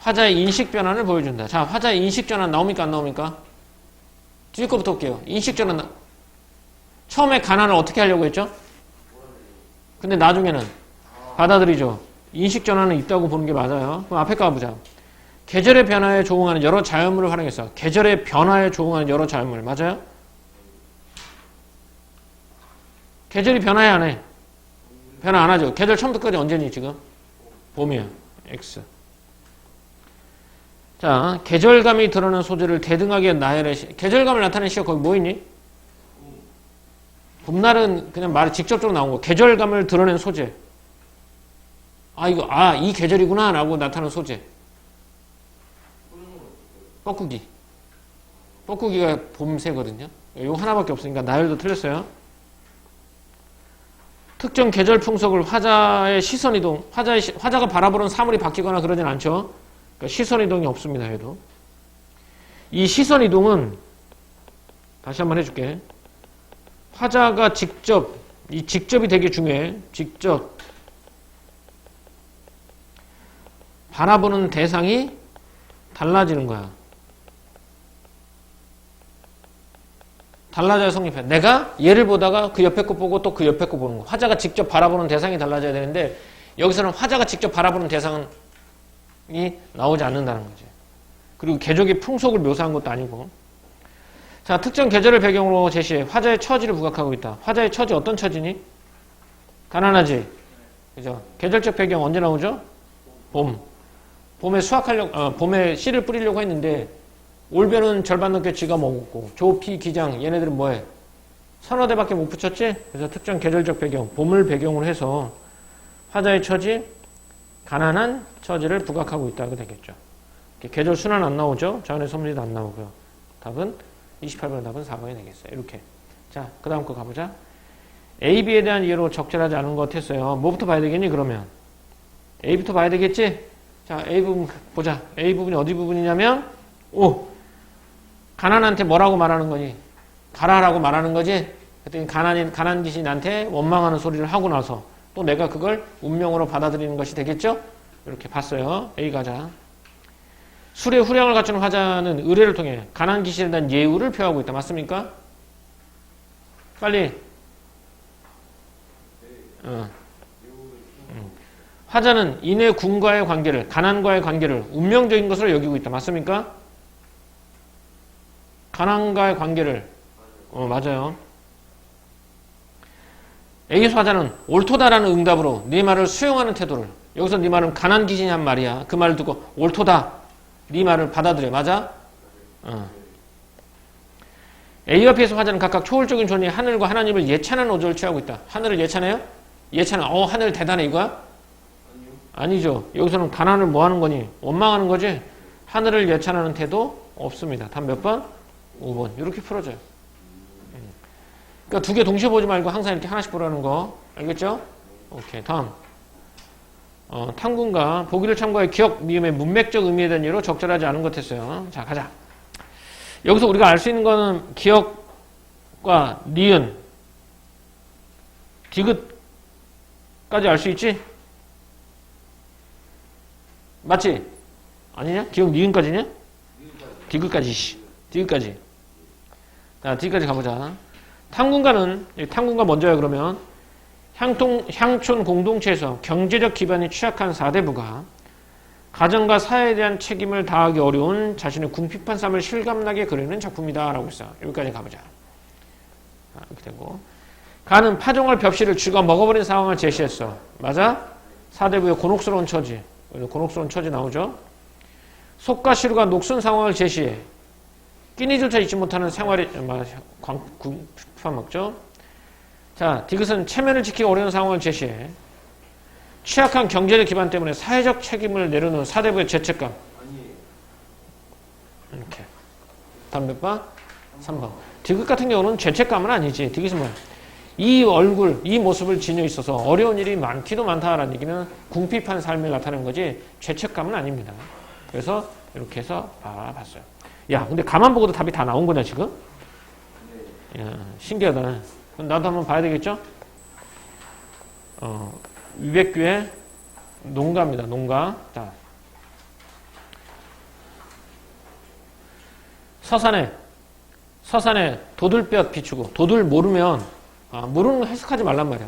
화자의 인식 변환을 보여준다. 자, 화자의 인식 변환 나옵니까? 안 나옵니까? 뒤에 거부터 볼게요. 인식 변환. 처음에 가난을 어떻게 하려고 했죠? 근데 나중에는 받아들이죠. 인식 전환은 있다고 보는 게 맞아요. 그럼 앞에 거 가보자. 계절의 변화에 조응하는 여러 자연물을 활용해서 계절의 변화에 조응하는 여러 자연물. 맞아요? 계절이 변화해 안 해? 변화 안 하죠. 계절 처음부터 끝까지 언제니 지금? 봄이야. X. 자, 계절감이 드러나는 소재를 대등하게 나열해. 계절감을 나타내는 시가 거기 뭐 있니? 봄날은 그냥 말이 직접적으로 나온 거. 계절감을 드러낸 소재. 이 계절이구나 라고 나타나는 소재. 뻐꾸기. 뻐꾸기가 봄새거든요. 이거 하나밖에 없으니까 나열도 틀렸어요. 특정 계절 풍속을 화자의 시선이동, 화자가 바라보는 사물이 바뀌거나 그러진 않죠. 그러니까 시선이동이 없습니다. 해도. 이 시선이동은 다시 한번 해줄게. 화자가 이 직접이 되게 중요해. 직접 바라보는 대상이 달라지는 거야. 달라져야 성립해. 내가 얘를 보다가 그 옆에 거 보고 또 그 옆에 거 보는 거. 화자가 직접 바라보는 대상이 달라져야 되는데 여기서는 화자가 직접 바라보는 대상이 나오지 않는다는 거지. 그리고 계절의 풍속을 묘사한 것도 아니고. 자, 특정 계절을 배경으로 제시해 화자의 처지를 부각하고 있다. 화자의 처지 어떤 처지니? 가난하지? 그죠? 계절적 배경 언제 나오죠? 봄. 봄에 씨를 뿌리려고 했는데 올벼는 절반 넘게 쥐가 먹었고 조, 피, 기장 얘네들은 뭐해? 서너 대밖에 못 붙였지? 그래서 특정 계절적 배경, 봄을 배경으로 해서 화자의 처지, 가난한 처지를 부각하고 있다고 되겠죠. 계절 순환 안 나오죠? 자연의 섭리도 안 나오고요. 답은 28번 답은 4번이 되겠어요. 이렇게. 자, 그 다음 거 가보자. A, B에 대한 이해로 적절하지 않은 것 같았어요. 뭐부터 봐야 되겠니, 그러면? A부터 봐야 되겠지? 자, A 부분 보자. A 부분이 어디 부분이냐면, 가난한테 뭐라고 말하는 거니? 가라라고 말하는 거지? 그랬더니 가난 짓이 나한테 원망하는 소리를 하고 나서 또 내가 그걸 운명으로 받아들이는 것이 되겠죠? 이렇게 봤어요. A 가자. 술의 후량을 갖추는 화자는 의례를 통해 가난 기신에 대한 예우를 표하고 있다. 맞습니까? 빨리. 화자는 인의 군과의 관계를, 가난과의 관계를 운명적인 것으로 여기고 있다. 맞습니까? 가난과의 관계를. 맞아요. A에서 화자는 옳도다라는 응답으로 네 말을 수용하는 태도를, 여기서 네 말은 가난 기신이 한 말이야. 그 말을 듣고 옳도다. 네 말을 받아들여. 맞아? A와 B에서 화자는 각각 초월적인 존재 하늘과 하나님을 예찬하는 어조를 취하고 있다. 하늘을 예찬해요? 예찬은 하늘 대단해 이거야? 아니죠. 여기서는 가난을 뭐 하는 거니? 원망하는 거지? 하늘을 예찬하는 태도 없습니다. 답 몇 번? 5번. 이렇게 풀어줘요. 그러니까 두 개 동시에 보지 말고 항상 이렇게 하나씩 보라는 거. 알겠죠? 오케이. 다음. 탐군과 보기를 참고해 기억, 미음의 문맥적 의미에 대한 예로 적절하지 않은 것 했어요. 자, 가자. 여기서 우리가 알 수 있는 거는 기억과 니은, 디귿까지 알 수 있지? 맞지? 아니냐? 기억 니은까지냐? 디귿까지, 디귿까지. 자, 디귿까지 가보자. 탐군가 먼저야, 그러면. 향촌 공동체에서 경제적 기반이 취약한 사대부가 가정과 사회에 대한 책임을 다하기 어려운 자신의 궁핍한 삶을 실감나게 그리는 작품이다. 라고 했어. 여기까지 가보자. 이렇게 되고. 가는 파종할 벽시를 쥐가 먹어버린 상황을 제시했어. 맞아? 사대부의 곤혹스러운 처지. 곤혹스러운 처지 나오죠? 속과 시루가 녹슨 상황을 제시해. 끼니조차 잊지 못하는 생활이, 궁핍한 먹죠? 자, 디귿은 체면을 지키기 어려운 상황을 제시해. 취약한 경제적 기반 때문에 사회적 책임을 내려놓은 사대부의 죄책감. 이렇게. 다음 몇 번? 3번. 디귿 같은 경우는 죄책감은 아니지. 디귿은 뭐야? 이 얼굴, 이 모습을 지녀 있어서 어려운 일이 많기도 많다라는 얘기는 궁핍한 삶을 나타내는 거지 죄책감은 아닙니다. 그래서 이렇게 해서 봤어요. 야, 근데 가만 보고도 답이 다 나온 거냐 지금? 야, 신기하다. 그럼 나도 한번 봐야 되겠죠? 위백규의 농가입니다. 농가. 자, 서산에 도들볕 비추고, 도들 모르면 모르는 거 해석하지 말란 말이야.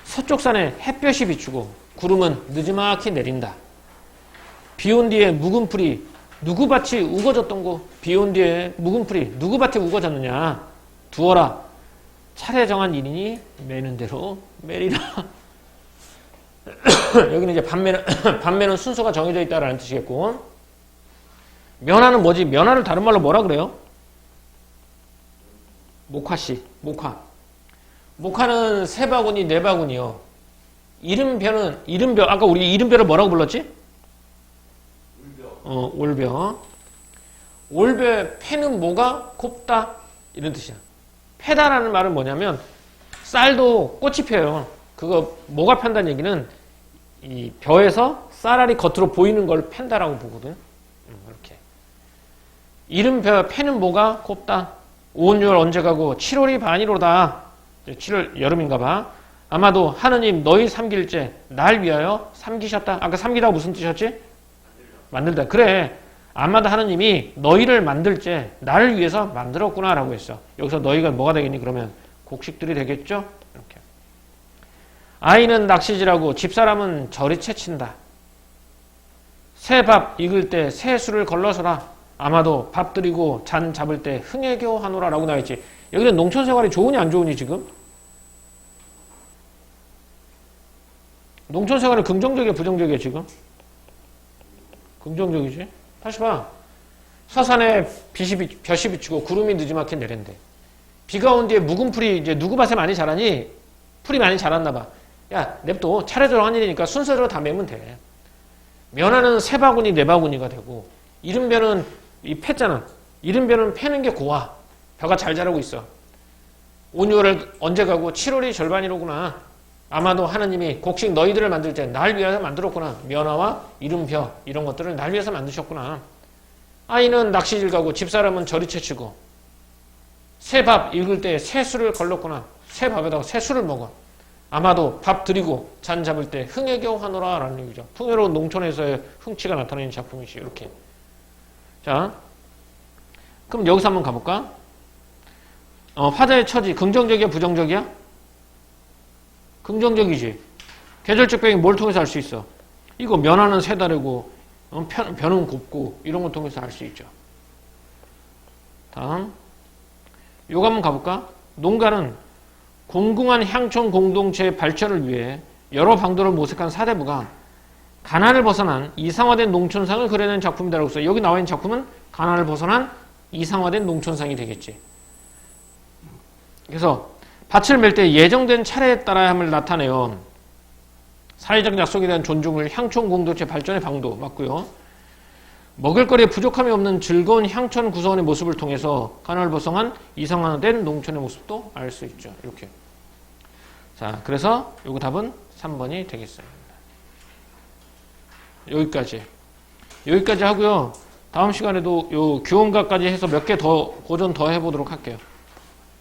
서쪽 산에 햇볕이 비추고 구름은 느지막이 내린다. 비온 뒤에 묵은 풀이 누구 밭이 우거졌던 거? 비온 뒤에 묵은 풀이 누구 밭에 우거졌느냐? 두어라. 차례 정한 일이니 매는 대로 매리라. 여기는 이제 반매는 순서가 정해져 있다라는 뜻이겠고. 면화는 뭐지? 면화를 다른 말로 뭐라 그래요? 목화씨, 목화. 목화는 세 바구니, 네 바구니요. 이른벼, 아까 우리 이른벼를 뭐라고 불렀지? 올벼. 올벼의 패는 뭐가 곱다? 이런 뜻이야. 패다라는 말은 뭐냐면, 쌀도 꽃이 펴요. 그거 뭐가 편다는 얘기는, 이 벼에서 쌀알이 겉으로 보이는 걸 팬다라고 보거든. 이렇게. 이른벼 패는 뭐가 곱다? 5, 6월 언제 가고 7월이 반이로다. 7월 여름인가 봐. 아마도 하느님 너희 삼길째 날 위하여 삼기셨다. 아까 삼기다가 무슨 뜻이었지? 만들다. 그래. 아마도 하느님이 너희를 만들째 나를 위해서 만들었구나 라고 했어. 여기서 너희가 뭐가 되겠니? 그러면 곡식들이 되겠죠? 이렇게. 아이는 낚시질하고 집사람은 저리 채친다. 새 밥 익을 때 새 술을 걸러서라. 아마도 밥 드리고 잔 잡을 때 흥애교 하노라 라고 나와있지. 여기는 농촌 생활이 좋으니 안 좋으니 지금? 농촌 생활은 긍정적이야 부정적이야 지금? 긍정적이지? 다시 봐. 서산에 볕이 비치고 구름이 느지막히 내린대. 비가 온 뒤에 묵은 풀이 이제 누구 밭에 많이 자라니? 풀이 많이 자랐나 봐. 야, 냅둬. 차례대로 한 일이니까 순서대로 다 매면 돼. 면화는 세 바구니, 네 바구니가 되고, 이른벼는 이 패잖아. 이른벼는 패는 게 고와. 벼가 잘 자라고 있어. 5, 6월을 언제 가고 7월이 절반이로구나. 아마도 하느님이 곡식 너희들을 만들 때 날 위해서 만들었구나. 면화와 이른벼 이런 것들을 날 위해서 만드셨구나. 아이는 낚시질 가고 집사람은 저리 채치고 새 밥 읽을 때 새술을 걸렀구나. 새 밥에다가 새술을 먹어. 아마도 밥 드리고 잔 잡을 때 흥에 겨우 하노라 라는 얘기죠. 풍요로운 농촌에서의 흥취가 나타나는 작품이지. 이렇게. 자, 그럼 여기서 한번 가볼까? 화자의 처지 긍정적이야 부정적이야? 긍정적이지. 계절적 배경이 뭘 통해서 알 수 있어? 이거 면화는 세 다르고 벼는 곱고 이런 걸 통해서 알 수 있죠. 다음 요거 한번 가볼까? 농가는 공공한 향촌 공동체의 발전을 위해 여러 방도를 모색한 사대부가 가난을 벗어난 이상화된 농촌상을 그려낸 작품이라고 써요. 여기 나와 있는 작품은 가난을 벗어난 이상화된 농촌상이 되겠지. 그래서 밭을 멜 때 예정된 차례에 따라야 함을 나타내요. 사회적 약속에 대한 존중을 향촌 공동체 발전의 방도 맞고요. 먹을거리에 부족함이 없는 즐거운 향촌 구성원의 모습을 통해서 가난을 벗어난 이상화된 농촌의 모습도 알 수 있죠. 이렇게. 자, 그래서 요거 답은 3번이 되겠습니다. 여기까지 하고요. 다음 시간에도 요 규원가까지 해서 몇 개 더 고전 더 해보도록 할게요.